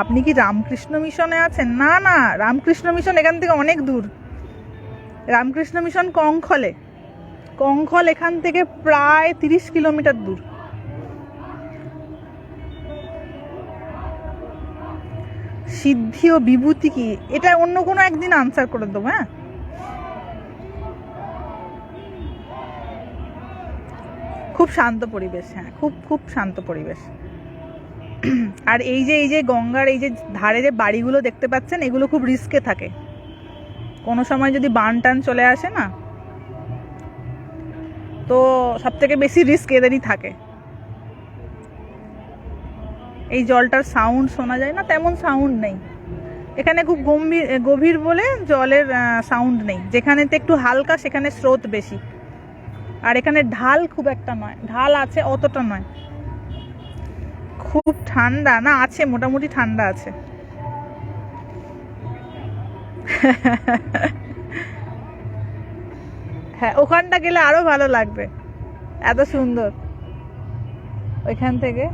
আপনি কি রামকৃষ্ণ মিশনে আছেন? না না, রামকৃষ্ণ মিশন এখান থেকে অনেক দূর। রামকৃষ্ণ মিশন কংখলে, কংখল এখান থেকে প্রায় 30 কিলোমিটার দূর। সিদ্ধি ও বিভূতি কি, এটা অন্য কোনো একদিন আনসার করে দেবো। হ্যাঁ, খুব শান্ত পরিবেশ, হ্যাঁ খুব খুব শান্ত পরিবেশ। আর এই যে গঙ্গার এই যে ধারে যে বাড়িগুলো দেখতে পাচ্ছেন, এগুলো খুব রিস্কে থাকে, কোনো সময় যদি বান টান চলে আসে না, তো সব থেকে বেশি রিস্ক এদেরই থাকে। এই জলটার সাউন্ড শোনা যায় না, তেমন সাউন্ড নেই এখানে, খুব গভীর বলে জলের সাউন্ড নেই। যেখানেতে একটু হালকা সেখানে স্রোত বেশি, আর এখানে ঢাল খুব একটা নয়, ঢাল আছে অতটা নয়। খুব ঠান্ডা না, আছে মোটামুটি ঠান্ডা আছে। হ্যাঁ, ওখানটা গেলে আরো ভালো লাগবে, এত সুন্দর ওইখান থেকে।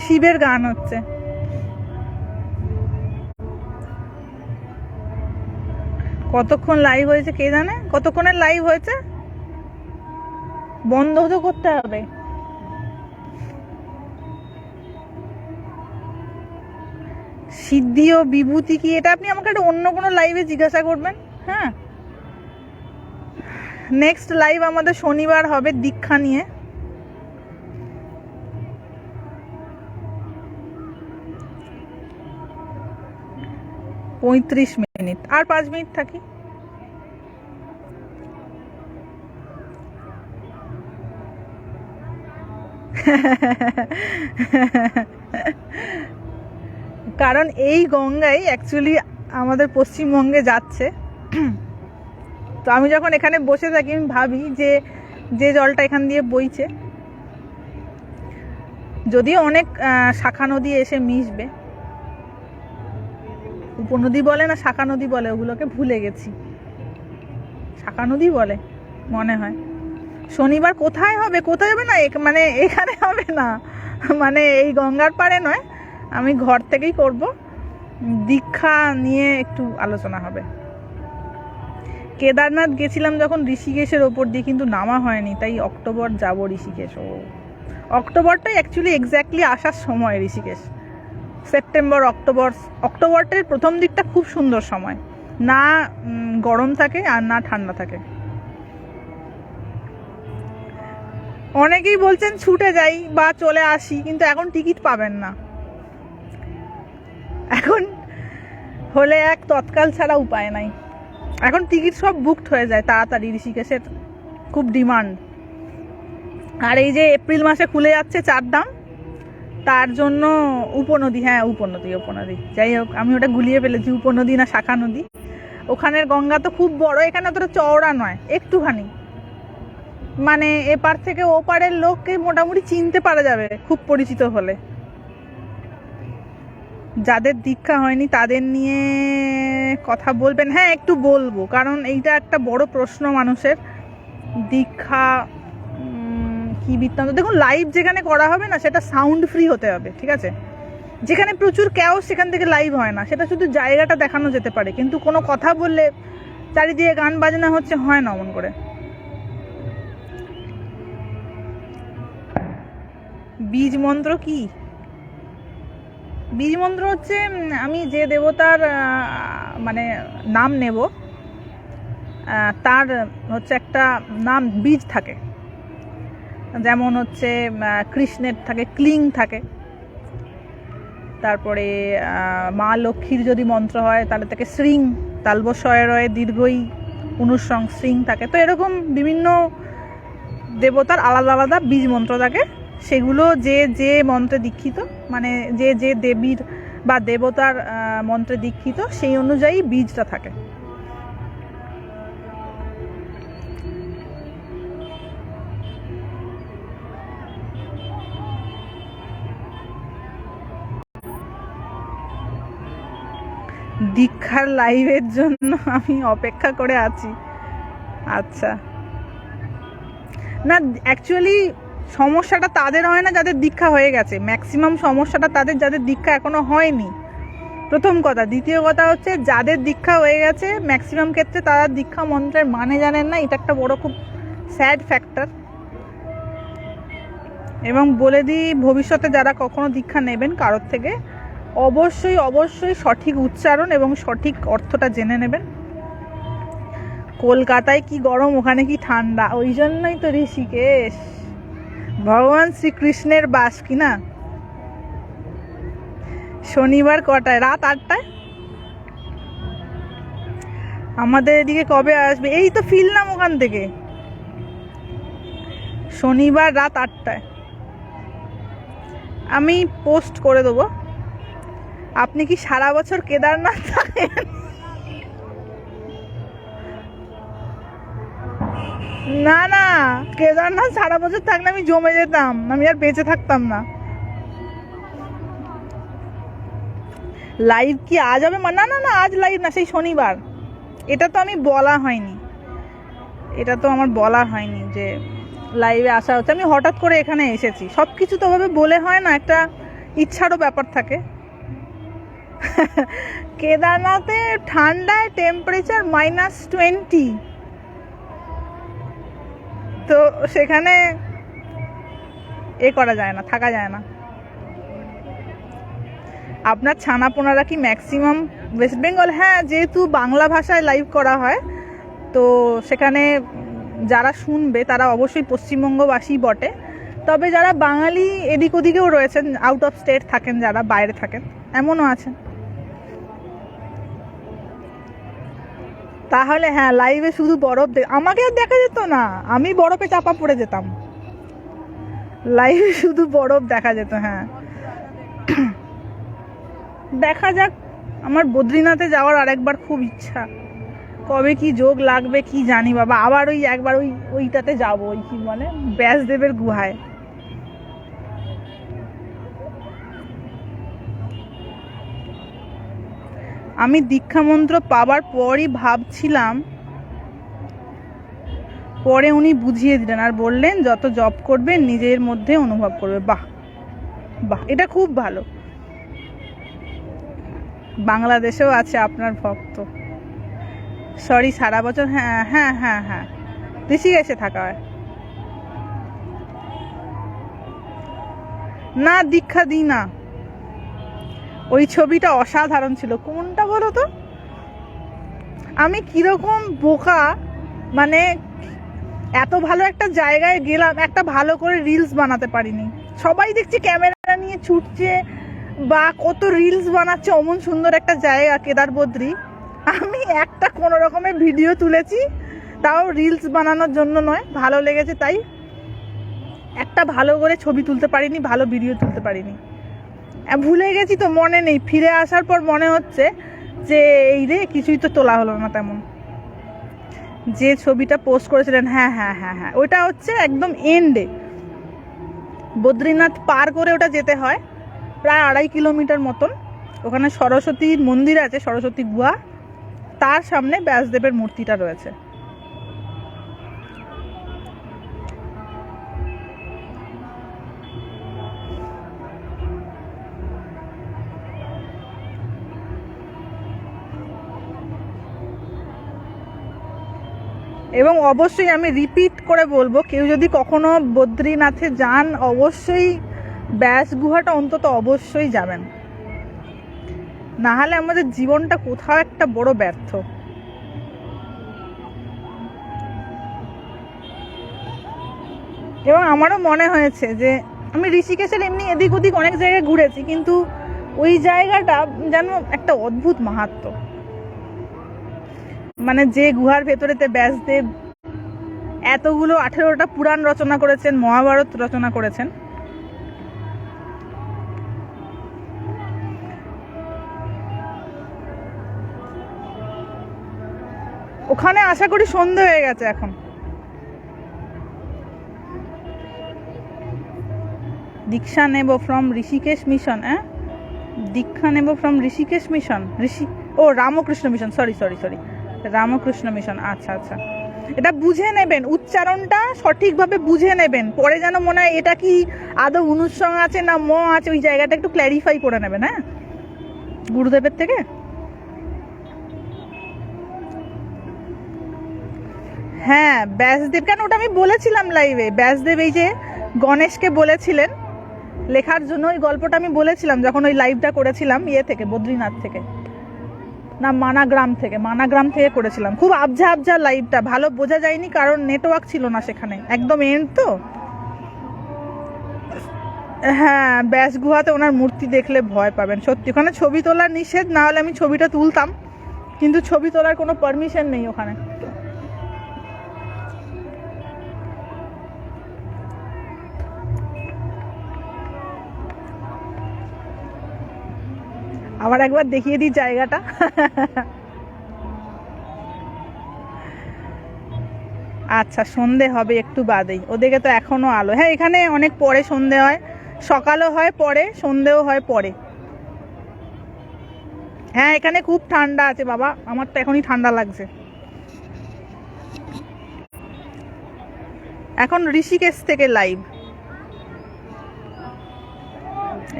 শিবের গান হচ্ছে। কতক্ষণ লাইভ হয়েছে কে জানে, কতক্ষণের লাইভ হয়েছে, বন্ধ তো করতে হবে। সিদ্ধি ও বিভূতি কি, এটা আপনি আমাকে একটা অন্য কোনো লাইভে জিজ্ঞাসা করবেন। হ্যাঁ, নেক্সট লাইভ আমাদের শনিবার হবে দীক্ষা নিয়ে। পঁয়ত্রিশ মিনিট, আর 5 মিনিট থাকি। কারণ এই গঙ্গাই অ্যাকচুয়ালি আমাদের পশ্চিমবঙ্গে যাচ্ছে। তো আমি যখন এখানে বসে থাকি আমি ভাবি যে যে জলটা এখান দিয়ে বইছে, যদিও অনেক শাখা নদী এসে মিশবে, উপনদী বলে না শাখা নদী বলে, ওগুলোকে ভুলে গেছি, শাখা নদী বলে মনে হয়। শনিবার কোথায় হবে, কোথায় হবে না মানে এখানে হবে না, মানে এই গঙ্গার পাড়ে নয়, আমি ঘর থেকেই করব, দীক্ষা নিয়ে একটু আলোচনা হবে। কেদারনাথ গেছিলাম যখন ঋষিকেশের ওপর দিয়ে, কিন্তু নামা হয়নি, তাই অক্টোবর যাব ঋষিকেশ। অক্টোবরটাই অ্যাকচুয়ালি এক্স্যাক্টলি আসার সময় ঋষিকেশ। সেপ্টেম্বর অক্টোবরটার প্রথম দিকটা খুব সুন্দর সময়, না গরম থাকে আর না ঠান্ডা থাকে। অনেকেই বলছেন ছুটে যাই বা চলে আসি, কিন্তু এখন টিকিট পাবেন না, এখন হলে এক তৎকাল ছাড়া উপায় নাই, এখন টিকিট সব বুকড হয়ে যায় তাড়াতাড়ি, ঋষিকেশের খুব ডিমান্ড। আর এই যে এপ্রিল মাসে খুলে যাচ্ছে চারধাম, তার জন্য উপনদী, হ্যাঁ উপনদী, যাই হোক আমি ওটা গুলিয়ে ফেলেছি, উপনদী না শাখা নদী। ওখানের গঙ্গা তো খুব বড়, এখানে অতটা চওড়া নয়, একটুখানি, মানে এপার থেকে ওপারের লোককে মোটামুটি চিনতে পারা যাবে খুব পরিচিত হলে। যাদের দীক্ষা হয়নি তাদের নিয়ে কথা বলবেন, হ্যাঁ একটু বলবো, কারণ এইটা একটা বড় প্রশ্ন মানুষের, দীক্ষা কি বৃত্তান্ত। দেখুন লাইভ যেখানে করা হবে না, সেটা সাউন্ড ফ্রি হতে হবে, ঠিক আছে? যেখানে প্রচুর ক্যাওস সেখান থেকে লাইভ হয় না, সেটা শুধু জায়গাটা দেখানো যেতে পারে, কিন্তু কোনো কথা বললে চারিদিকে গান বাজনা হচ্ছে, হয় না অমন করে। বীজ মন্ত্র কি? বীজ মন্ত্র হচ্ছে আমি যে দেবতার মানে নাম নেব, তার হচ্ছে একটা নাম বীজ থাকে, যেমন হচ্ছে কৃষ্ণের থাকে ক্লিং থাকে, তারপরে মা লক্ষ্মীর যদি মন্ত্র হয় তাহলে থাকে শ্রীং, তালবস্বয় রয়ে দীর্ঘই অনুসং শ্রীং থাকে। তো এরকম বিভিন্ন দেবতার আলাদা আলাদা বীজ মন্ত্র থাকে, সেগুলো যে যে মন্ত্রে দীক্ষিত, মানে যে যে দেবীর বা দেবতার মন্ত্রে দীক্ষিত, সেই অনুযায়ী বীজটা থাকে। দীক্ষার লাইভের জন্য আমি অপেক্ষা করে আছি। আচ্ছা, না অ্যাকচুয়ালি সমস্যাটা তাদের হয় না যাদের দীক্ষা হয়ে গেছে, ম্যাক্সিমাম সমস্যাটা তাদের যাদের দীক্ষা এখনো হয়নি, প্রথম কথা। দ্বিতীয় কথা হচ্ছে যাদের দীক্ষা হয়ে গেছে ম্যাক্সিমাম ক্ষেত্রে তারা দীক্ষা মন্ত্রের মানে জানেন না, এটা একটা বড় খুব স্যাড ফ্যাক্টর। এবং বলে দিই, ভবিষ্যতে যারা কখনো দীক্ষা নেবেন কারোর থেকে, অবশ্যই অবশ্যই সঠিক উচ্চারণ এবং সঠিক অর্থটা জেনে নেবেন। কলকাতায় কি গরম, ওখানে কি ঠান্ডা, ওই জন্যই তো ঋষিকেশ ভগবান শ্রীকৃষ্ণের বাস, কি না? শনিবার কটায়? রাত 8টায়। আমাদের এদিকে কবে আসবে? এই তো ফিরলাম ওখান থেকে, শনিবার রাত 8টায়। আমি পোস্ট করে দেবো। আপনি কি সারা বছর কেদারনাথ থাকেন? না না, কেদারনাথ সারা বছর থাকলে আমি জমে যেতাম, আমি আর বেঁচে থাকতাম না। লাইভ কি আজ হবে? না না না, আজ লাইভ না, সেই শনিবার। এটা তো আমি বলা হয়নি, এটা তো আমার বলা হয়নি যে লাইভে আসা হচ্ছে। আমি হঠাৎ করে এখানে এসেছি, সব কিছু তো ভাবে বলে হয় না, একটা ইচ্ছারও ব্যাপার থাকে। কেদারনাথে ঠান্ডায় টেম্পারেচার -20, তো সেখানে করা যায় না, থাকা যায় না। আপনার ছানাপোনারা কি ম্যাক্সিমাম ওয়েস্ট বেঙ্গল? হ্যাঁ, যেহেতু বাংলা ভাষায় লাইভ করা হয়, তো সেখানে যারা শুনবে তারা অবশ্যই পশ্চিমবঙ্গবাসী বটে, তবে যারা বাঙালি এদিক ওদিকেও রয়েছেন, আউট অফ স্টেট থাকেন, যারা বাইরে থাকেন, এমনও আছেন। তাহলে হ্যাঁ, লাইভে শুধু বরফ আমাকে আর দেখা যেত না, আমি বরফে চাপা পড়ে যেতাম, লাইভে শুধু বরফ দেখা যেত। হ্যাঁ, দেখা যাক, আমার বদ্রীনাথে যাওয়ার আরেকবার খুব ইচ্ছা। কবে কি যোগ লাগবে কি জানি বাবা, আবার ওই একবার ওইটাতে যাবো, ওই কি বলে ব্যাসদেবের গুহায়। আমি দীক্ষা মন্ত্র পাবার পরই ভাবছিলাম, পরে উনি বুঝিয়ে দিলেন আর বললেন যত জপ করবে নিজের মধ্যে অনুভব করবে। বাহ বাহ, এটা খুব ভালো। বাংলাদেশেও আছে আপনার ভক্ত। সরি, সারা বছর? হ্যাঁ হ্যাঁ হ্যাঁ হ্যাঁ, ঋষিকেশে থাকা হয়। না, দীক্ষা দিই না। ওই ছবিটা অসাধারণ ছিল। কোনটা বলো তো? আমি কিরকম বোকা, মানে এত ভালো একটা জায়গায় গেলাম, একটা ভালো করে রিলস বানাতে পারিনি। সবাই দেখছি ক্যামেরা নিয়ে ছুটছে বা কত রিলস বানাচ্ছে, অমন সুন্দর একটা জায়গা কেদার বদ্রী। আমি একটা কোনো রকমের ভিডিও তুলেছি, তাও রিলস বানানোর জন্য নয়, ভালো লেগেছে তাই। একটা ভালো করে ছবি তুলতে পারিনি, ভালো ভিডিও তুলতে পারিনি। ভুলে গেছি তো, মনে নেই। ফিরে আসার পর মনে হচ্ছে যে এই রে, কিছুই তো তোলা হলো না তেমন। যে ছবিটা পোস্ট করেছিলেন, হ্যাঁ হ্যাঁ হ্যাঁ হ্যাঁ, ওইটা হচ্ছে একদম এন্ডে, বদ্রীনাথ পার করে ওটা যেতে হয়, প্রায় 2.5 কিলোমিটার মতন। ওখানে সরস্বতীর মন্দির আছে, সরস্বতী গুহা, তার সামনে ব্যাসদেবের মূর্তিটা রয়েছে। এবং অবশ্যই আমি রিপিট করে বলবো, কেউ যদি কখনো বদ্রীনাথে যান, অবশ্যই ব্যাস গুহাটা অন্তত অবশ্যই যাবেন, না হলে আমাদের জীবনটা কোথাও একটা বড় ব্যর্থ। এবং আমারও মনে হয়েছে যে আমি ঋষিকেশের এমনি এদিক ওদিক অনেক জায়গায় ঘুরেছি, কিন্তু ওই জায়গাটা যেন একটা অদ্ভুত মাহাত্ম্য। মানে যে গুহার ভেতরেতে ব্যাসদেব এতগুলো 18টা পুরাণ রচনা করেছেন, মহাভারত রচনা করেছেন। ওখানে আশা করি সন্ধে হয়ে গেছে এখন। দীক্ষা নেব ফ্রম ঋষিকেশ মিশন। দীক্ষা নেব from Rishikesh mission, Ramakrishna mission, sorry sorry sorry, Ramakrishna mission. আচ্ছা আচ্ছা, এটা বুঝে নেবেন, উচ্চারণটা সঠিকভাবে বুঝে নেবেন, পরে যেন মনে হয় এটা কি আদৌ অনুসং আছে না ম আছে, ওই জায়গাটা একটু ক্ল্যারিফাই করে নেবেন, হ্যাঁ, গুরুদেবের থেকে। হ্যাঁ, ব্যাসদেব, কেন ওটা আমি বলেছিলাম লাইভে। ব্যাসদেব এই যে গণেশকে বলেছিলেন লেখার জন্য, ওই গল্পটা আমি বলেছিলাম যখন ওই লাইভটা করেছিলাম থেকে, বদ্রীনাথ থেকে না, মানাগ্রাম থেকে করেছিলাম। খুব আবঝা আবঝা লাইভটা, ভালো বোঝা যায়নি কারণ নেটওয়ার্ক ছিল না সেখানে, একদম এন্ড তো। হ্যাঁ, ব্যাস গুহাতে ওনার মূর্তি দেখলে ভয় পাবেন সত্যি। ওখানে ছবি তোলা নিষেধ, না হলে আমি ছবিটা তুলতাম, কিন্তু ছবি তোলার কোনো পারমিশন নেই ওখানে। আবার একবার দেখিয়ে দিই জায়গাটা। আচ্ছা, সন্ধে হবে একটু বাদেই, ওদিকে তো এখনো আলো। হ্যাঁ, এখানে অনেক পরে সন্ধে হয়, সকালও হয় পরে, সন্ধেও হয় পরে। হ্যাঁ, এখানে খুব ঠান্ডা আছে বাবা, আমার তো এখনই ঠান্ডা লাগছে। এখন ঋষিকেশ থেকে লাইভ,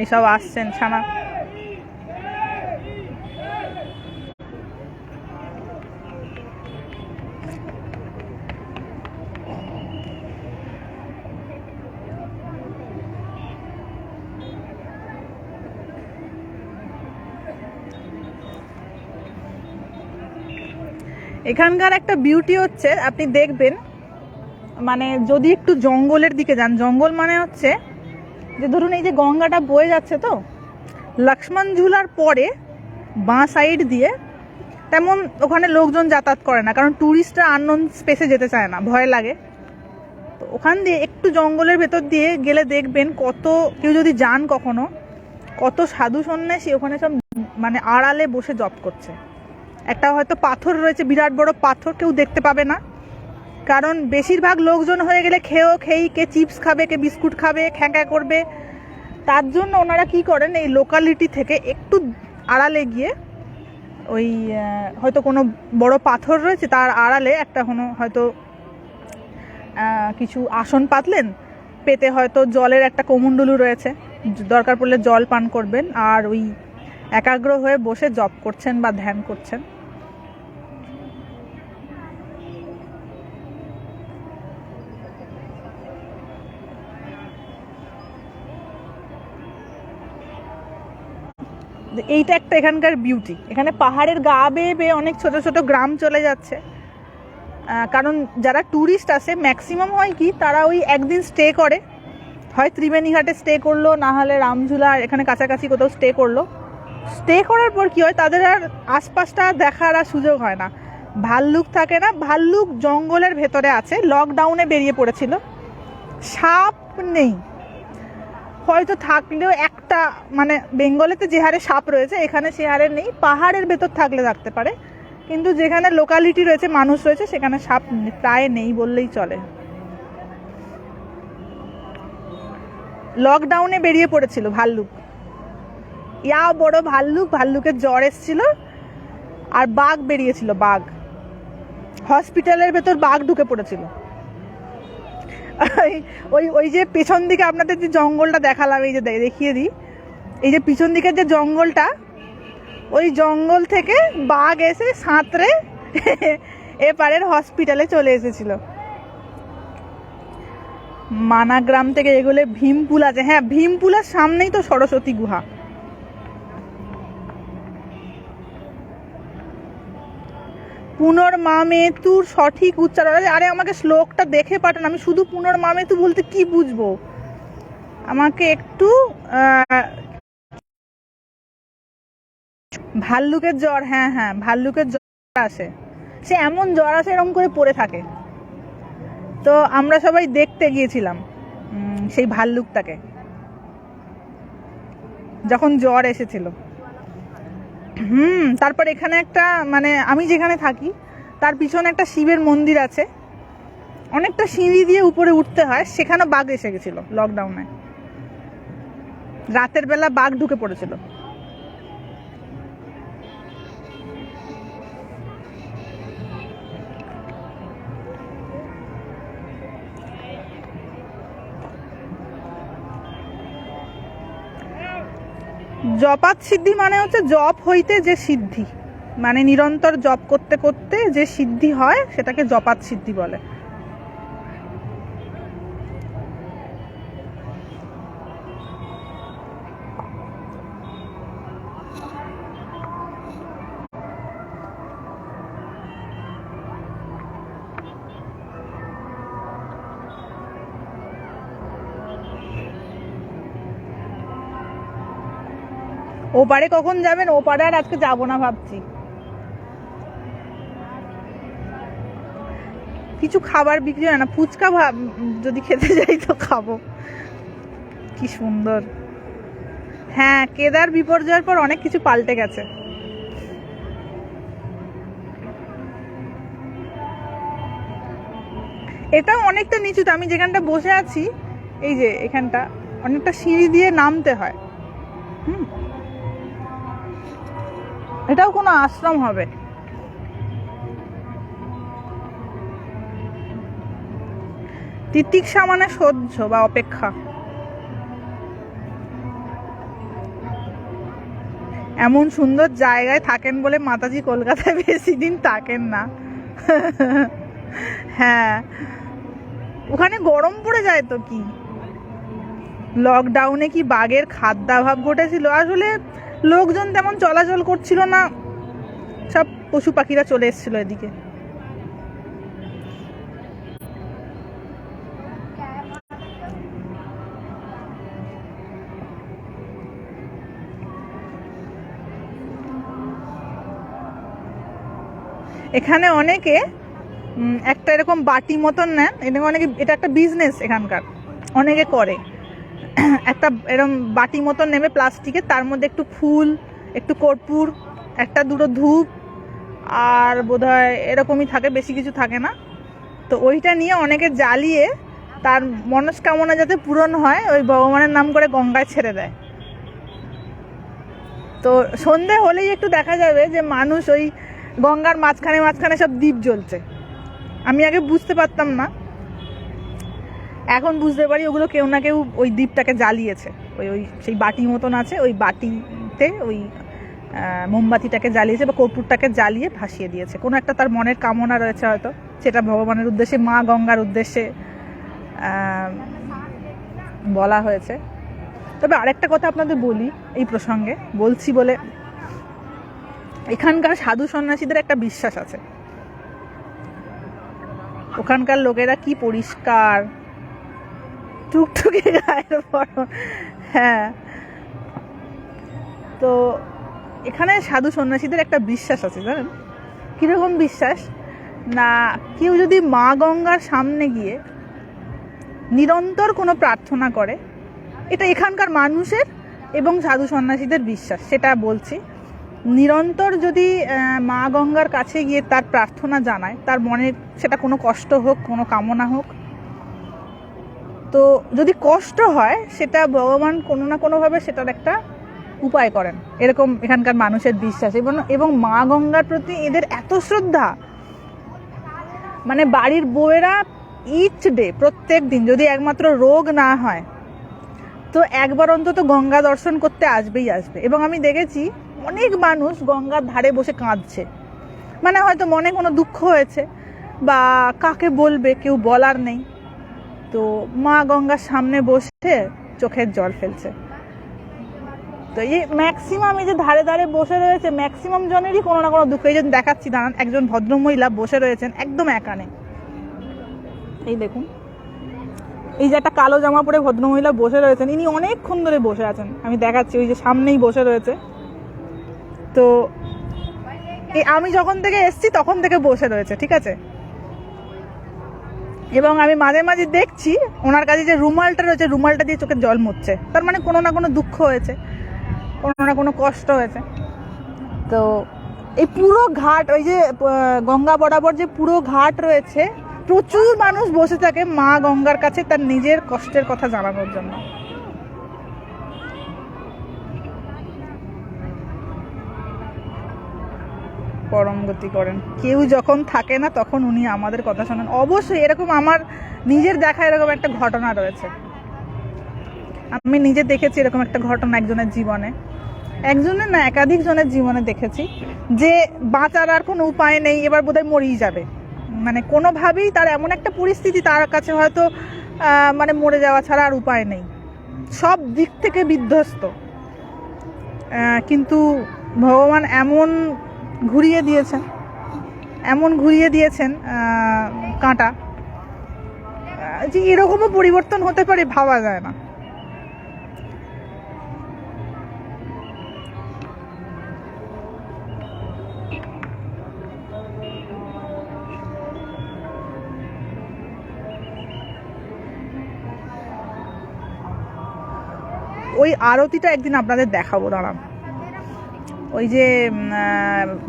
এইসব আসছেন ছানা। এখানকার একটা বিউটি হচ্ছে, আপনি দেখবেন, মানে যদি একটু জঙ্গলের দিকে যান, জঙ্গল মানে হচ্ছে যে ধরুন এই যে গঙ্গাটা বয়ে যাচ্ছে, তো লক্ষ্মণ ঝুলার পরে বাঁ সাইড দিয়ে তেমন ওখানে লোকজন যাতায়াত করে না, কারণ ট্যুরিস্টরা আননোন স্পেসে যেতে চায় না, ভয় লাগে। তো ওখান দিয়ে একটু জঙ্গলের ভেতর দিয়ে গেলে দেখবেন, কত কেউ যদি যান কখনো, কত সাধু সন্ন্যাসী ওখানে সব মানে আড়ালে বসে জব করছে। একটা হয়তো পাথর রয়েছে, বিরাট বড় পাথর, কেউ দেখতে পাবে না, কারণ বেশিরভাগ লোকজন হয়ে গেলে খেয়েই কে চিপস খাবে, কে বিস্কুট খাবে, খ্যাঁকা করবে। তার জন্য ওনারা কি করেন, এই লোকালিটি থেকে একটু আড়ালে গিয়ে ওই হয়তো কোনো বড় পাথর রয়েছে, তার আড়ালে একটা হয়তো কিছু আসন পাতলেন, পেতে হয়তো জলের একটা কোমণ্ডলু রয়েছে, দরকার পড়লে জল পান করবেন, আর ওই একাগ্র হয়ে বসে জপ করছেন বা ধ্যান করছেন। এইটা একটা এখানকার বিউটি। এখানে পাহাড়ের গা বেয়ে বেয়ে অনেক ছোট ছোট গ্রাম চলে যাচ্ছে, কারণ যারা ট্যুরিস্ট আসে ম্যাক্সিমাম হয় কি, তারা ওই একদিন স্টে করে, হয় ত্রিবেণীঘাটে স্টে করলো, না হলে রামঝুলা এখানে কাছাকাছি কোথাও স্টে করলো। স্টে করার পর কি হয়, তাদের আর আশপাশটা দেখার আর সুযোগ হয় না। ভাল্লুক থাকে না, ভাল্লুক জঙ্গলের ভেতরে আছে, লকডাউনে বেরিয়ে পড়েছিল। সাপ নেই, হয়তো থাকলেও একটা, মানে বেঙ্গলেতে যে হারে সাপ রয়েছে এখানে সে হারে নেই। পাহাড়ের ভেতর থাকলে থাকতে পারে, কিন্তু যেখানে লোকালিটি রয়েছে, মানুষ রয়েছে, সেখানে সাপ প্রায় নেই বললেই চলে। লকডাউনে বেরিয়ে পড়েছিল ভাল্লুক, ইয়া বড় ভাল্লুক, ভাল্লুকের জ্বর এসেছিল, আর বাঘ বেরিয়েছিল, বাঘ হসপিটালের ভেতর বাঘ ঢুকে পড়েছিল। ওই ওই যে পেছন দিকে আপনাদের যে জঙ্গলটা দেখালাম, এই যে দেখিয়ে দিই, এই যে পিছন দিকের যে জঙ্গলটা, ওই জঙ্গল থেকে বাঘ এসে সাঁতরে এপারের হসপিটালে চলে এসেছিল। মানাগ্রাম থেকে এগুলো ভীমপুল আছে, হ্যাঁ ভীমপুলের সামনেই তো সরস্বতী গুহা। পুনর্মামেতুর সঠিক উচ্চারণ, আরে আমাকে শ্লোকটা দেখে পাঠান, আমি শুধু পুনর্মামেতু বলতে কি বুঝবো, আমাকে একটু ভাল্লুকের জ্বর, হ্যাঁ হ্যাঁ ভাল্লুকের জ্বর আসে, সে এমন জ্বর আসে এরকম করে পড়ে থাকে। তো আমরা সবাই দেখতে গিয়েছিলাম সেই ভাল্লুকটাকে যখন জ্বর এসেছিল। তারপর এখানে একটা, মানে আমি যেখানে থাকি তার পিছনে একটা শিবের মন্দির আছে, অনেকটা সিঁড়ি দিয়ে উপরে উঠতে হয়, সেখানে বাঘ এসে গেছিল লকডাউনে, রাতের বেলা বাঘ ঢুকে পড়েছিল। জপাত সিদ্ধি মানে হচ্ছে জপ হইতে যে সিদ্ধি, মানে নিরন্তর জপ করতে করতে যে সিদ্ধি হয় সেটাকে জপাত সিদ্ধি বলে। ওপারে কখন যাবেন? ওপারে আর আজকে যাবো না ভাবছি, কিছু খাবার বিক্রি হয় না, ফুচকা যদি খেতে যাই তো খাবো। কি সুন্দর, হ্যাঁ কেদার বিপর্যয়ের পর অনেক কিছু পাল্টে গেছে। এটাও অনেকটা নিচুতে, আমি যেখানটা বসে আছি এই যে এখানটা অনেকটা সিঁড়ি দিয়ে নামতে হয়। এটাও কোনো আশ্রম হবে। তিতিক্ষা মানে সহ্য বা অপেক্ষা। এমন সুন্দর জায়গায় থাকেন বলে মাতাজি কলকাতায় বেশি দিন থাকেন না। হ্যাঁ ওখানে গরম পড়ে যায় তো। কি লকডাউনে কি বাঘের খাদ্যাভাব ঘটেছিল? আসলে লোকজন তেমন চলাচল করছিল না, সব পশু পাখিরা চলে এসেছিল এদিকে। এখানে অনেকে একটা এরকম বাটি মতন নেন, এরকম অনেকে, এটা একটা বিজনেস এখানকার, অনেকে করে। একটা এরকম বাটি মতন নেবে প্লাস্টিকের, তার মধ্যে একটু ফুল, একটু কর্পূর, একটা দুটো ধূপ, আর বোধহয় এরকমই থাকে, বেশি কিছু থাকে না। তো ওইটা নিয়ে অনেকে জ্বালিয়ে তার মনস্কামনা যাতে পূরণ হয় ওই ভগবানের নাম করে গঙ্গায় ছেড়ে দেয়। তো সন্ধে হলেই একটু দেখা যাবে যে মানুষ ওই গঙ্গার মাঝখানে মাঝখানে সব দ্বীপ জ্বলছে। আমি আগে বুঝতে পারতাম না, এখন বুঝতে পারি ওগুলো কেউ না কেউ ওই দ্বীপটাকে জ্বালিয়েছে। ওই ওই সেই বাটি মতন আছে, ওই বাটিতে ওই মোমবাতিটাকে জ্বালিয়েছে বা কর্পূরটাকে জ্বালিয়ে ভাসিয়ে দিয়েছে। কোনো একটা তার মনের কামনা রয়েছে হয়তো, সেটা ভগবানের উদ্দেশ্যে, মা গঙ্গার উদ্দেশ্যে বলা হয়েছে। তবে আরেকটা কথা আপনাদের বলি, এই প্রসঙ্গে বলছি বলে, এখানকার সাধু সন্ন্যাসীদের একটা বিশ্বাস আছে, ওখানকার লোকেরা কি পরিষ্কার, টুকটুকে গায়ের বরণ। হ্যাঁ, তো এখানে সাধু সন্ন্যাসীদের একটা বিশ্বাস আছে, জানেন কিরকম বিশ্বাস? না, কেউ যদি মা গঙ্গার সামনে গিয়ে নিরন্তর কোনো প্রার্থনা করে, এটা এখানকার মানুষের এবং সাধু সন্ন্যাসীদের বিশ্বাস, সেটা বলছি। নিরন্তর যদি মা গঙ্গার কাছে গিয়ে তার প্রার্থনা জানায়, তার মনে সেটা কোনো কষ্ট হোক, কোনো কামনা হোক, তো যদি কষ্ট হয় সেটা ভগবান কোনো না কোনোভাবে সেটার একটা উপায় করেন, এরকম এখানকার মানুষের বিশ্বাস। এবং মা গঙ্গার প্রতি এদের এত শ্রদ্ধা, মানে বাড়ির বউয়েরা ইচ ডে, প্রত্যেক দিন যদি একমাত্র রোগ না হয় তো একবার অন্তত গঙ্গা দর্শন করতে আসবেই আসবে। এবং আমি দেখেছি অনেক মানুষ গঙ্গার ধারে বসে কাঁদছে, মানে হয়তো মনে কোনো দুঃখ হয়েছে বা কাকে বলবে কেউ বলার নেই, তো মা গঙ্গার সামনে বসে চোখের জল ফেলছে। তো এই ম্যাক্সিমাম এই যে ধারে ধারে বসে রয়েছে, ম্যাক্সিমাম জনেরই কোনো না কোনো দুঃখ। এই যে দেখাচ্ছি, দাঁড়ান, একজন ভদ্রমহিলা বসে রয়েছেন একদম একানে, এই দেখুন, এই যে একটা কালো জামা পরে ভদ্রমহিলা বসে রয়েছেন, ইনি অনেকক্ষণ ধরে বসে আছেন, আমি দেখাচ্ছি, ওই যে সামনেই বসে রয়েছে। তো আমি যখন থেকে এসছি তখন থেকে বসে রয়েছে, ঠিক আছে। এবং আমি মাঝে মাঝে দেখছি ওনার কাছে যে রুমালটা রয়েছে, রুমালটা দিয়ে চোখের জল মুছছে, তার মানে কোনো না কোনো দুঃখ হয়েছে, কোনো না কোনো কষ্ট হয়েছে। তো এই পুরো ঘাট, ওই যে গঙ্গা বরাবর যে পুরো ঘাট রয়েছে, প্রচুর মানুষ বসে থাকে মা গঙ্গার কাছে তার নিজের কষ্টের কথা জানানোর জন্য। পরম গতি করেন, কেউ যখন থাকে না তখন উনি আমাদের কথা শোনেন। অবশ্যই এরকম আমার নিজের দেখা এরকম একটা ঘটনা রয়েছে, আমি নিজে দেখেছি এরকম একটা ঘটনা একজনের জীবনে, একজনের না একাধিক জনের জীবনে দেখেছি, যে বাঁচার আর কোনো উপায় নেই, এবার বোধহয় মরেই যাবে, মানে কোনোভাবেই তার এমন একটা পরিস্থিতি, তার কাছে হয়তো মানে মরে যাওয়া ছাড়া আর উপায় নেই, সব দিক থেকে বিধ্বস্ত, কিন্তু ভগবান এমন ঘুরিয়ে দিয়েছেন কাঁটা, যে এরকমও পরিবর্তন হতে পারে ভাবা যায় না। ওই আরতিটা একদিন আপনাদের দেখাবো, দাঁড়ান। ওই যে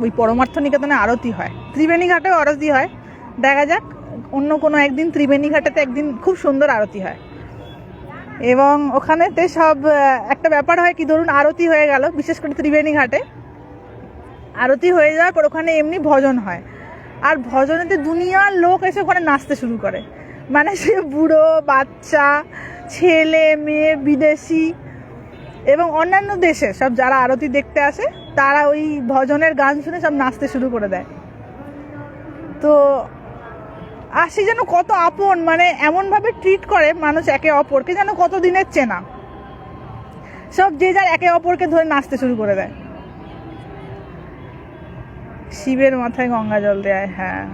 ওই পরমার্থ নিকেতনে আরতি হয়, ত্রিবেণী ঘাটেও আরতি হয়, দেখা যাক অন্য কোনো একদিন ত্রিবেণী ঘাটেতে একদিন খুব সুন্দর আরতি হয়। এবং ওখানেতে সব একটা ব্যাপার হয় কি, ধরুন আরতি হয়ে গেল, বিশেষ করে ত্রিবেণী ঘাটে আরতি হয়ে যাওয়ার পর ওখানে এমনি ভজন হয়, আর ভজনেতে দুনিয়ার লোক এসে ওখানে নাচতে শুরু করে, মানে সে বুড়ো বাচ্চা, ছেলে মেয়ে, বিদেশি এবং অন্যান্য দেশে সব যারা আরতি দেখতে আসে, তারা ওই ভজনের গান শুনে সব নাচতে শুরু করে দেয়। তো আসি যেন কত আপন, মানে এমনভাবে ট্রিট করে মানুষ একে অপরকে, যেন কত দিনের চেনা, সব যে যার একে অপরকে ধরে নাচতে শুরু করে দেয়। শিবের মাথায় গঙ্গা জল দেয়, হ্যাঁ,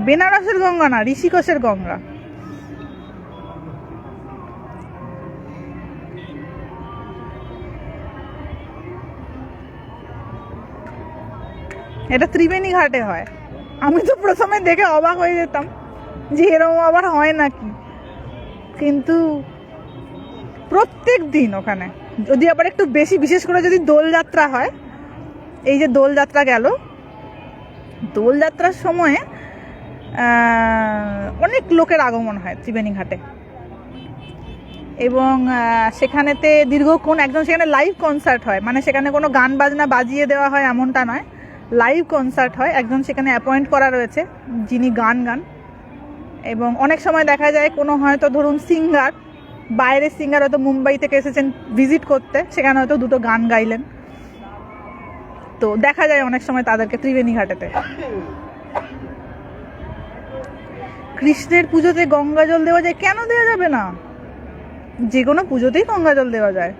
বেনারসের গঙ্গা না, ঋষিকেশের গঙ্গা। এটা ত্রিবেণী ঘাটে হয়। আমি তো প্রথমে দেখে অবাক হয়ে যেতাম যে এরকম আবার হয় নাকি, কিন্তু প্রত্যেক দিন ওখানে যদি আবার একটু বেশি, বিশেষ করে যদি দোলযাত্রা হয়, এই যে দোলযাত্রা গেল, দোলযাত্রার সময়ে অনেক লোকের আগমন হয় ত্রিবেণী ঘাটে, এবং সেখানেতে দীর্ঘক্ষণ একজন সেখানে লাইভ কনসার্ট হয়, মানে সেখানে কোনো গান বাজনা বাজিয়ে দেওয়া হয় এমনটা নয়, লাইভ কনসার্ট হয়, একজন সেখানে অ্যাপয়েন্ট করা রয়েছে যিনি গান গান। এবং অনেক সময় দেখা যায় কোনো হয়তো ধরুন সিঙ্গার, বাইরের সিঙ্গার হয়তো মুম্বাই থেকে এসেছেন ভিজিট করতে, সেখানে হয়তো দুটো গান গাইলেন, তো দেখা যায় অনেক সময় তাদেরকে ত্রিবেণী ঘাটেতে। কৃষ্ণের পুজোতে গঙ্গা জল দেওয়া যায়, কেন দেওয়া যাবে না? যে কোনো পুজোতেই গঙ্গা জল দেওয়া যায়।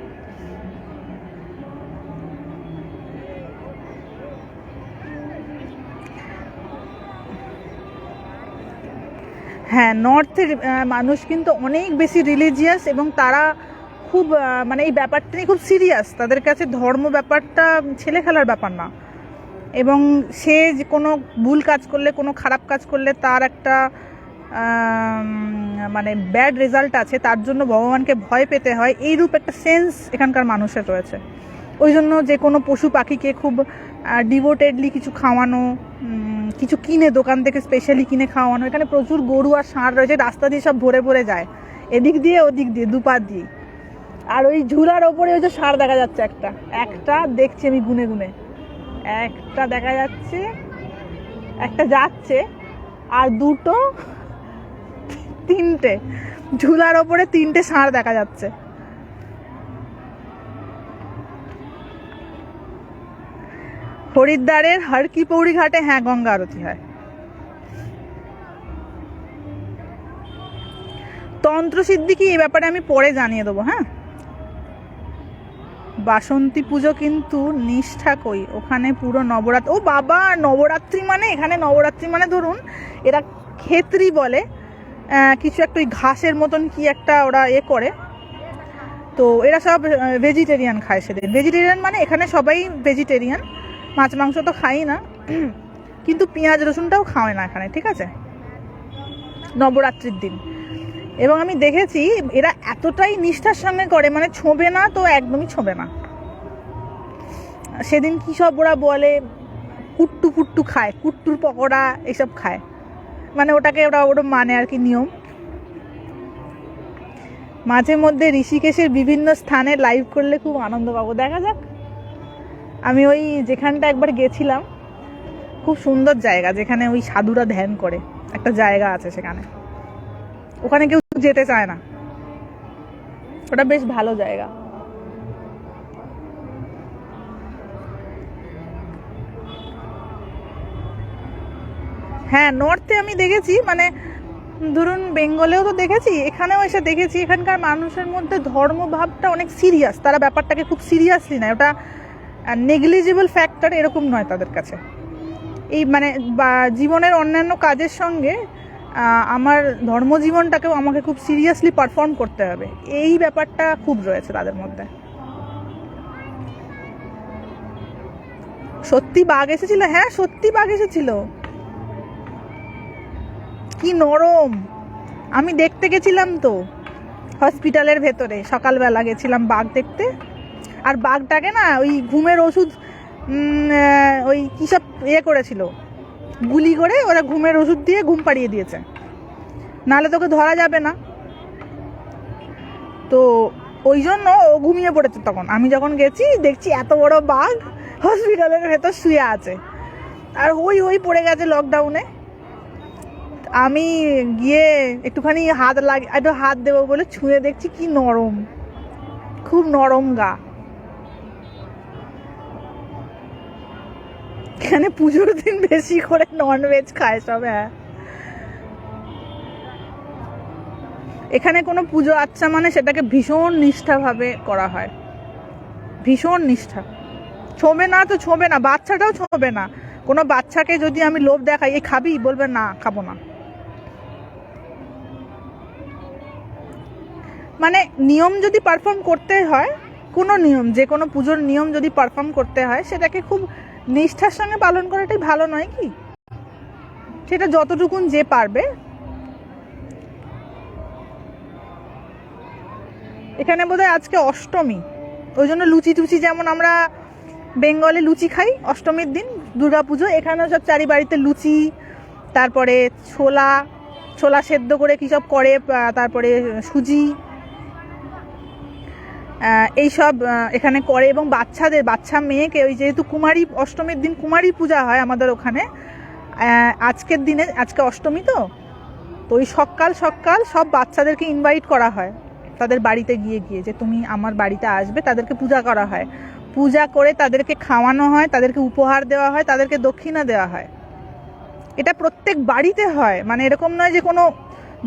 হ্যাঁ, নর্থের মানুষ কিন্তু অনেক বেশি রিলিজিয়াস, এবং তারা খুব মানে এই ব্যাপারটা নিয়ে খুব সিরিয়াস। তাদের কাছে ধর্ম ব্যাপারটা ছেলে খেলার ব্যাপার না, এবং সে যে কোনো ভুল কাজ করলে, কোনো খারাপ কাজ করলে তার একটা মানে ব্যাড রেজাল্ট আছে, তার জন্য ভগবানকে ভয় পেতে হয়, এইরূপ একটা সেন্স এখানকার মানুষের রয়েছে। ওই জন্য যে কোনো পশু পাখিকে খুব ডিভোটেডলি কিছু খাওয়ানো, কিছু কিনে দোকান থেকে স্পেশালি কিনে খাওয়ানো। এখানে প্রচুর গরু আর ষাঁড় রয়েছে, রাস্তা দিয়ে সব ভরে ভরে যায়, এদিক দিয়ে ওদিক দিয়ে, দুপার দিয়ে। আর ওই ঝুলার ওপরে ওই যে ষাঁড় দেখা যাচ্ছে, একটা একটা দেখছি আমি গুনে গুনে, একটা দেখা যাচ্ছে, একটা যাচ্ছে, আর দুটো, তিনটে, ঝুলার ওপরে তিনটে ষাঁড় দেখা যাচ্ছে। হরিদ্বারের হর কি পৌড়ি ঘাটে হ্যাঁ গঙ্গা আরতি হয়। তন্ত্র সিদ্ধি কি, এই ব্যাপারে আমি পরে জানিয়ে দেবো। হ্যাঁ, বাসন্তী পুজো কিন্তু নিষ্ঠা কই, ওখানে পুরো নবরাত্রি। ও বাবা, নবরাত্রি মানে, এখানে নবরাত্রি মানে ধরুন এরা ক্ষেত্রী বলে কিছু একটা, ওই ঘাসের মতন কি একটা ওরা করে, তো এরা সব ভেজিটেরিয়ান খায় সেদিন। ভেজিটেরিয়ান মানে এখানে সবাই ভেজিটেরিয়ান, মাছ মাংস তো খাই না, কিন্তু পেঁয়াজ রসুনটাও খাওয়ায় না এখানে, ঠিক আছে, নবরাত্রির দিন। এবং আমি দেখেছি এরা এতটাই নিষ্ঠার সঙ্গে করে, মানে ছোঁবে না তো একদমই ছোঁবে না। সেদিন কী সব ওরা বলে, কুট্টু ফুট্টু খায়, কুট্টুর পকোড়া এইসব খায়, মানে ওটাকে ওরা মানে আর কি নিয়ম। মাঝে মধ্যে ঋষিকেশের বিভিন্ন স্থানে লাইভ করলে খুব আনন্দ পাবো, দেখা যাক। আমি ওই যেখানটা একবার গেছিলাম, খুব সুন্দর জায়গা, যেখানে ওই সাধুরা ধ্যান করে, একটা জায়গা আছে সেখানে, ওখানে কেউ যেতে চায় না, ওটা বেশ ভালো জায়গা। হ্যাঁ, নর্থে আমি দেখেছি, মানে ধরুন বেঙ্গলেও তো দেখেছি, এখানেও এসে দেখেছি, এখানকার মানুষের মধ্যে ধর্মভাবটা অনেক সিরিয়াস, তারা ব্যাপারটাকে খুব সিরিয়াসলি নেয়, ওটা নেগলিজিবল ফ্যাক্টর এরকম নয় তাদের কাছে। এই মানে জীবনের অন্যান্য কাজের সঙ্গে আমার ধর্মজীবনটাকেও আমাকে খুব সিরিয়াসলি পারফর্ম করতে হবে, এই ব্যাপারটা খুব রয়েছে তাদের মধ্যে। সত্যি বাঘ এসেছিল? হ্যাঁ, সত্যি বাঘ এসেছিল, কি নরম। আমি দেখতে গেছিলাম তো হসপিটালের ভেতরে, সকালবেলা গেছিলাম বাঘ দেখতে, আর বাঘটাকে না ওই ঘুমের ওষুধ, ওই কী সব করেছিল, গুলি করে ওরা ঘুমের ওষুধ দিয়ে ঘুম পাড়িয়ে দিয়েছে, নাহলে তোকে ধরা যাবে না, তো ওই জন্য ও ঘুমিয়ে পড়েছে। তখন আমি যখন গেছি দেখছি এত বড় বাঘ হসপিটালের ভেতর শুয়ে আছে, আর ওই পড়ে গেছে লকডাউনে। আমি গিয়ে একটুখানি একটু হাত দেবো বলে ছুঁয়ে দেখছি, কি নরম, খুব নরম গা। এখানে পুজোর দিন বেশি করে ননভেজ খায় সব। হ্যাঁ, এখানে কোনো পুজো আচ্ছা মানে সেটাকে ভীষণ নিষ্ঠাভাবে করা হয়, ভীষণ নিষ্ঠা। ছোঁবে না তো ছোঁবে না, বাচ্চাটাও ছোঁবে না। কোনো বাচ্চাকে যদি আমি লোভ দেখাই, এই খাবি, বলবে না খাবো না। মানে নিয়ম যদি পারফর্ম করতে হয়, কোনো নিয়ম, যে কোনো পুজোর নিয়ম যদি পারফর্ম করতে হয়, সেটাকে খুব নিষ্ঠার সঙ্গে পালন করাটাই ভালো নয় কি? সেটা যতটুকুন যে পারবে। এখানে বোধহয় আজকে অষ্টমী, ওই জন্য লুচি টুচি, যেমন আমরা বেঙ্গলে লুচি খাই অষ্টমীর দিন দুর্গাপুজো, এখানেও সব চারি বাড়িতে লুচি, তারপরে ছোলা ছোলা সেদ্ধ করে কী সব করে, তারপরে সুজি, এইসব এখানে করে। এবং বাচ্চা মেয়েকে, ওই যেহেতু কুমারী অষ্টমীর দিন কুমারী পূজা হয় আমাদের ওখানে, আজকের দিনে, আজকে অষ্টমী তো ওই সকাল সকাল সব বাচ্চাদেরকে ইনভাইট করা হয় তাদের বাড়িতে গিয়ে গিয়ে, যে তুমি আমার বাড়িতে আসবে, তাদেরকে পূজা করা হয়, পূজা করে তাদেরকে খাওয়ানো হয়, তাদেরকে উপহার দেওয়া হয়, তাদেরকে দক্ষিণা দেওয়া হয়। এটা প্রত্যেক বাড়িতে হয়, মানে এরকম নয় যে কোনো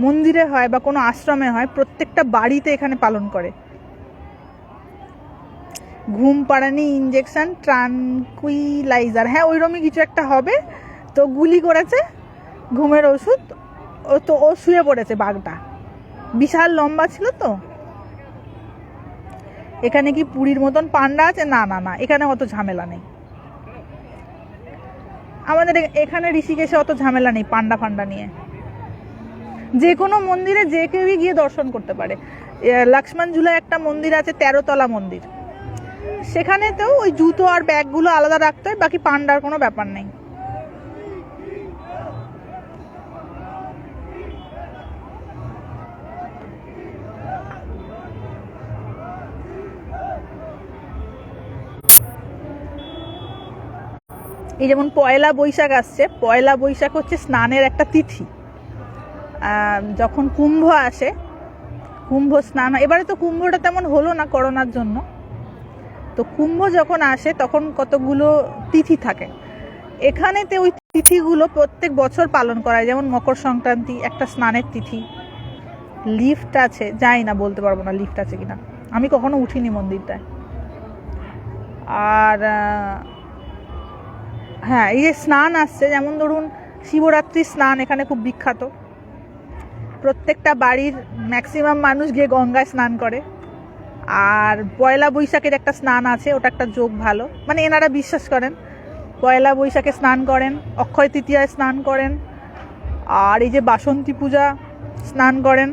মন্দিরে হয় বা কোনো আশ্রমে হয়, প্রত্যেকটা বাড়িতে এখানে পালন করে। ঘুম পাড়ানি ইঞ্জেকশন ট্রানকুইলাইজার, হ্যাঁ ওইরকমই কিছু একটা হবে। তো গুলি করেছে, ঘুমের ওষুধ, ও শুয়ে পড়েছে, বাঘটা বিশাল লম্বা ছিল তো। এখানে কি পুরীর মতন পান্ডা আছে? না না না, এখানে অত ঝামেলা নেই। আমাদের এখানে ঋষিকেশে অত ঝামেলা নেই পান্ডা ফান্ডা নিয়ে। যে কোনো মন্দিরে যে কেউই গিয়ে দর্শন করতে পারে। লক্ষ্মণ ঝুলায় একটা মন্দির আছে, 13 তলা মন্দির, সেখানেতেও ওই জুতো আর ব্যাগগুলো আলাদা রাখতে হয়, বাকি পান্ডার কোনো ব্যাপার নেই। এই যেমন পয়লা বৈশাখ আসছে, পয়লা বৈশাখ হচ্ছে স্নানের একটা তিথি। যখন কুম্ভ আসে, কুম্ভ স্নান, এবারে তো কুম্ভটা তেমন হলো না করোনার জন্য, তো কুম্ভ যখন আসে তখন কতগুলো তিথি থাকে এখানেতে, ওই তিথিগুলো প্রত্যেক বছর পালন করা হয়। যেমন মকর সংক্রান্তি একটা স্নানের তিথি, লিফট আছে, যাই না, বলতে পারবো না লিফট আছে কিনা, আমি কখনো উঠিনি মন্দিরটায়। আর হ্যাঁ, এই যে স্নান আসছে, যেমন ধরুন শিবরাত্রি স্নান এখানে খুব বিখ্যাত, প্রত্যেকটা বাড়ির ম্যাক্সিমাম মানুষ গিয়ে গঙ্গায় স্নান করে। আর পয়লা বৈশাখের একটা স্নান আছে, ওটা একটা যোগ ভালো, মানে এনারা বিশ্বাস করেন, পয়লা বৈশাখে স্নান করেন, অক্ষয় তৃতীয়ায় স্নান করেন, আর এই যে বাসন্তী পূজা স্নান করেন।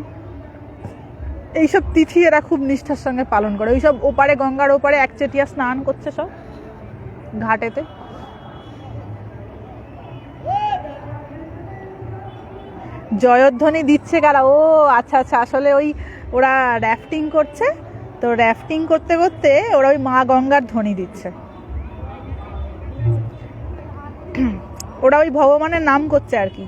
এইসব তিথি এরা খুব নিষ্ঠার সঙ্গে পালন করে। ওইসব ওপারে, গঙ্গার ওপারে একচেটিয়া স্নান করছে সব ঘাটেতে। জয়ধ্বনি দিচ্ছে কারা? ও আচ্ছা আচ্ছা, আসলে ওই ওরা র্যাফটিং করছে, তো র্যাফটিং করতে করতে ওরা ওই মা গঙ্গার ধ্বনি দিচ্ছে, ওরা ওই ভগবানের নাম করছে আর কি।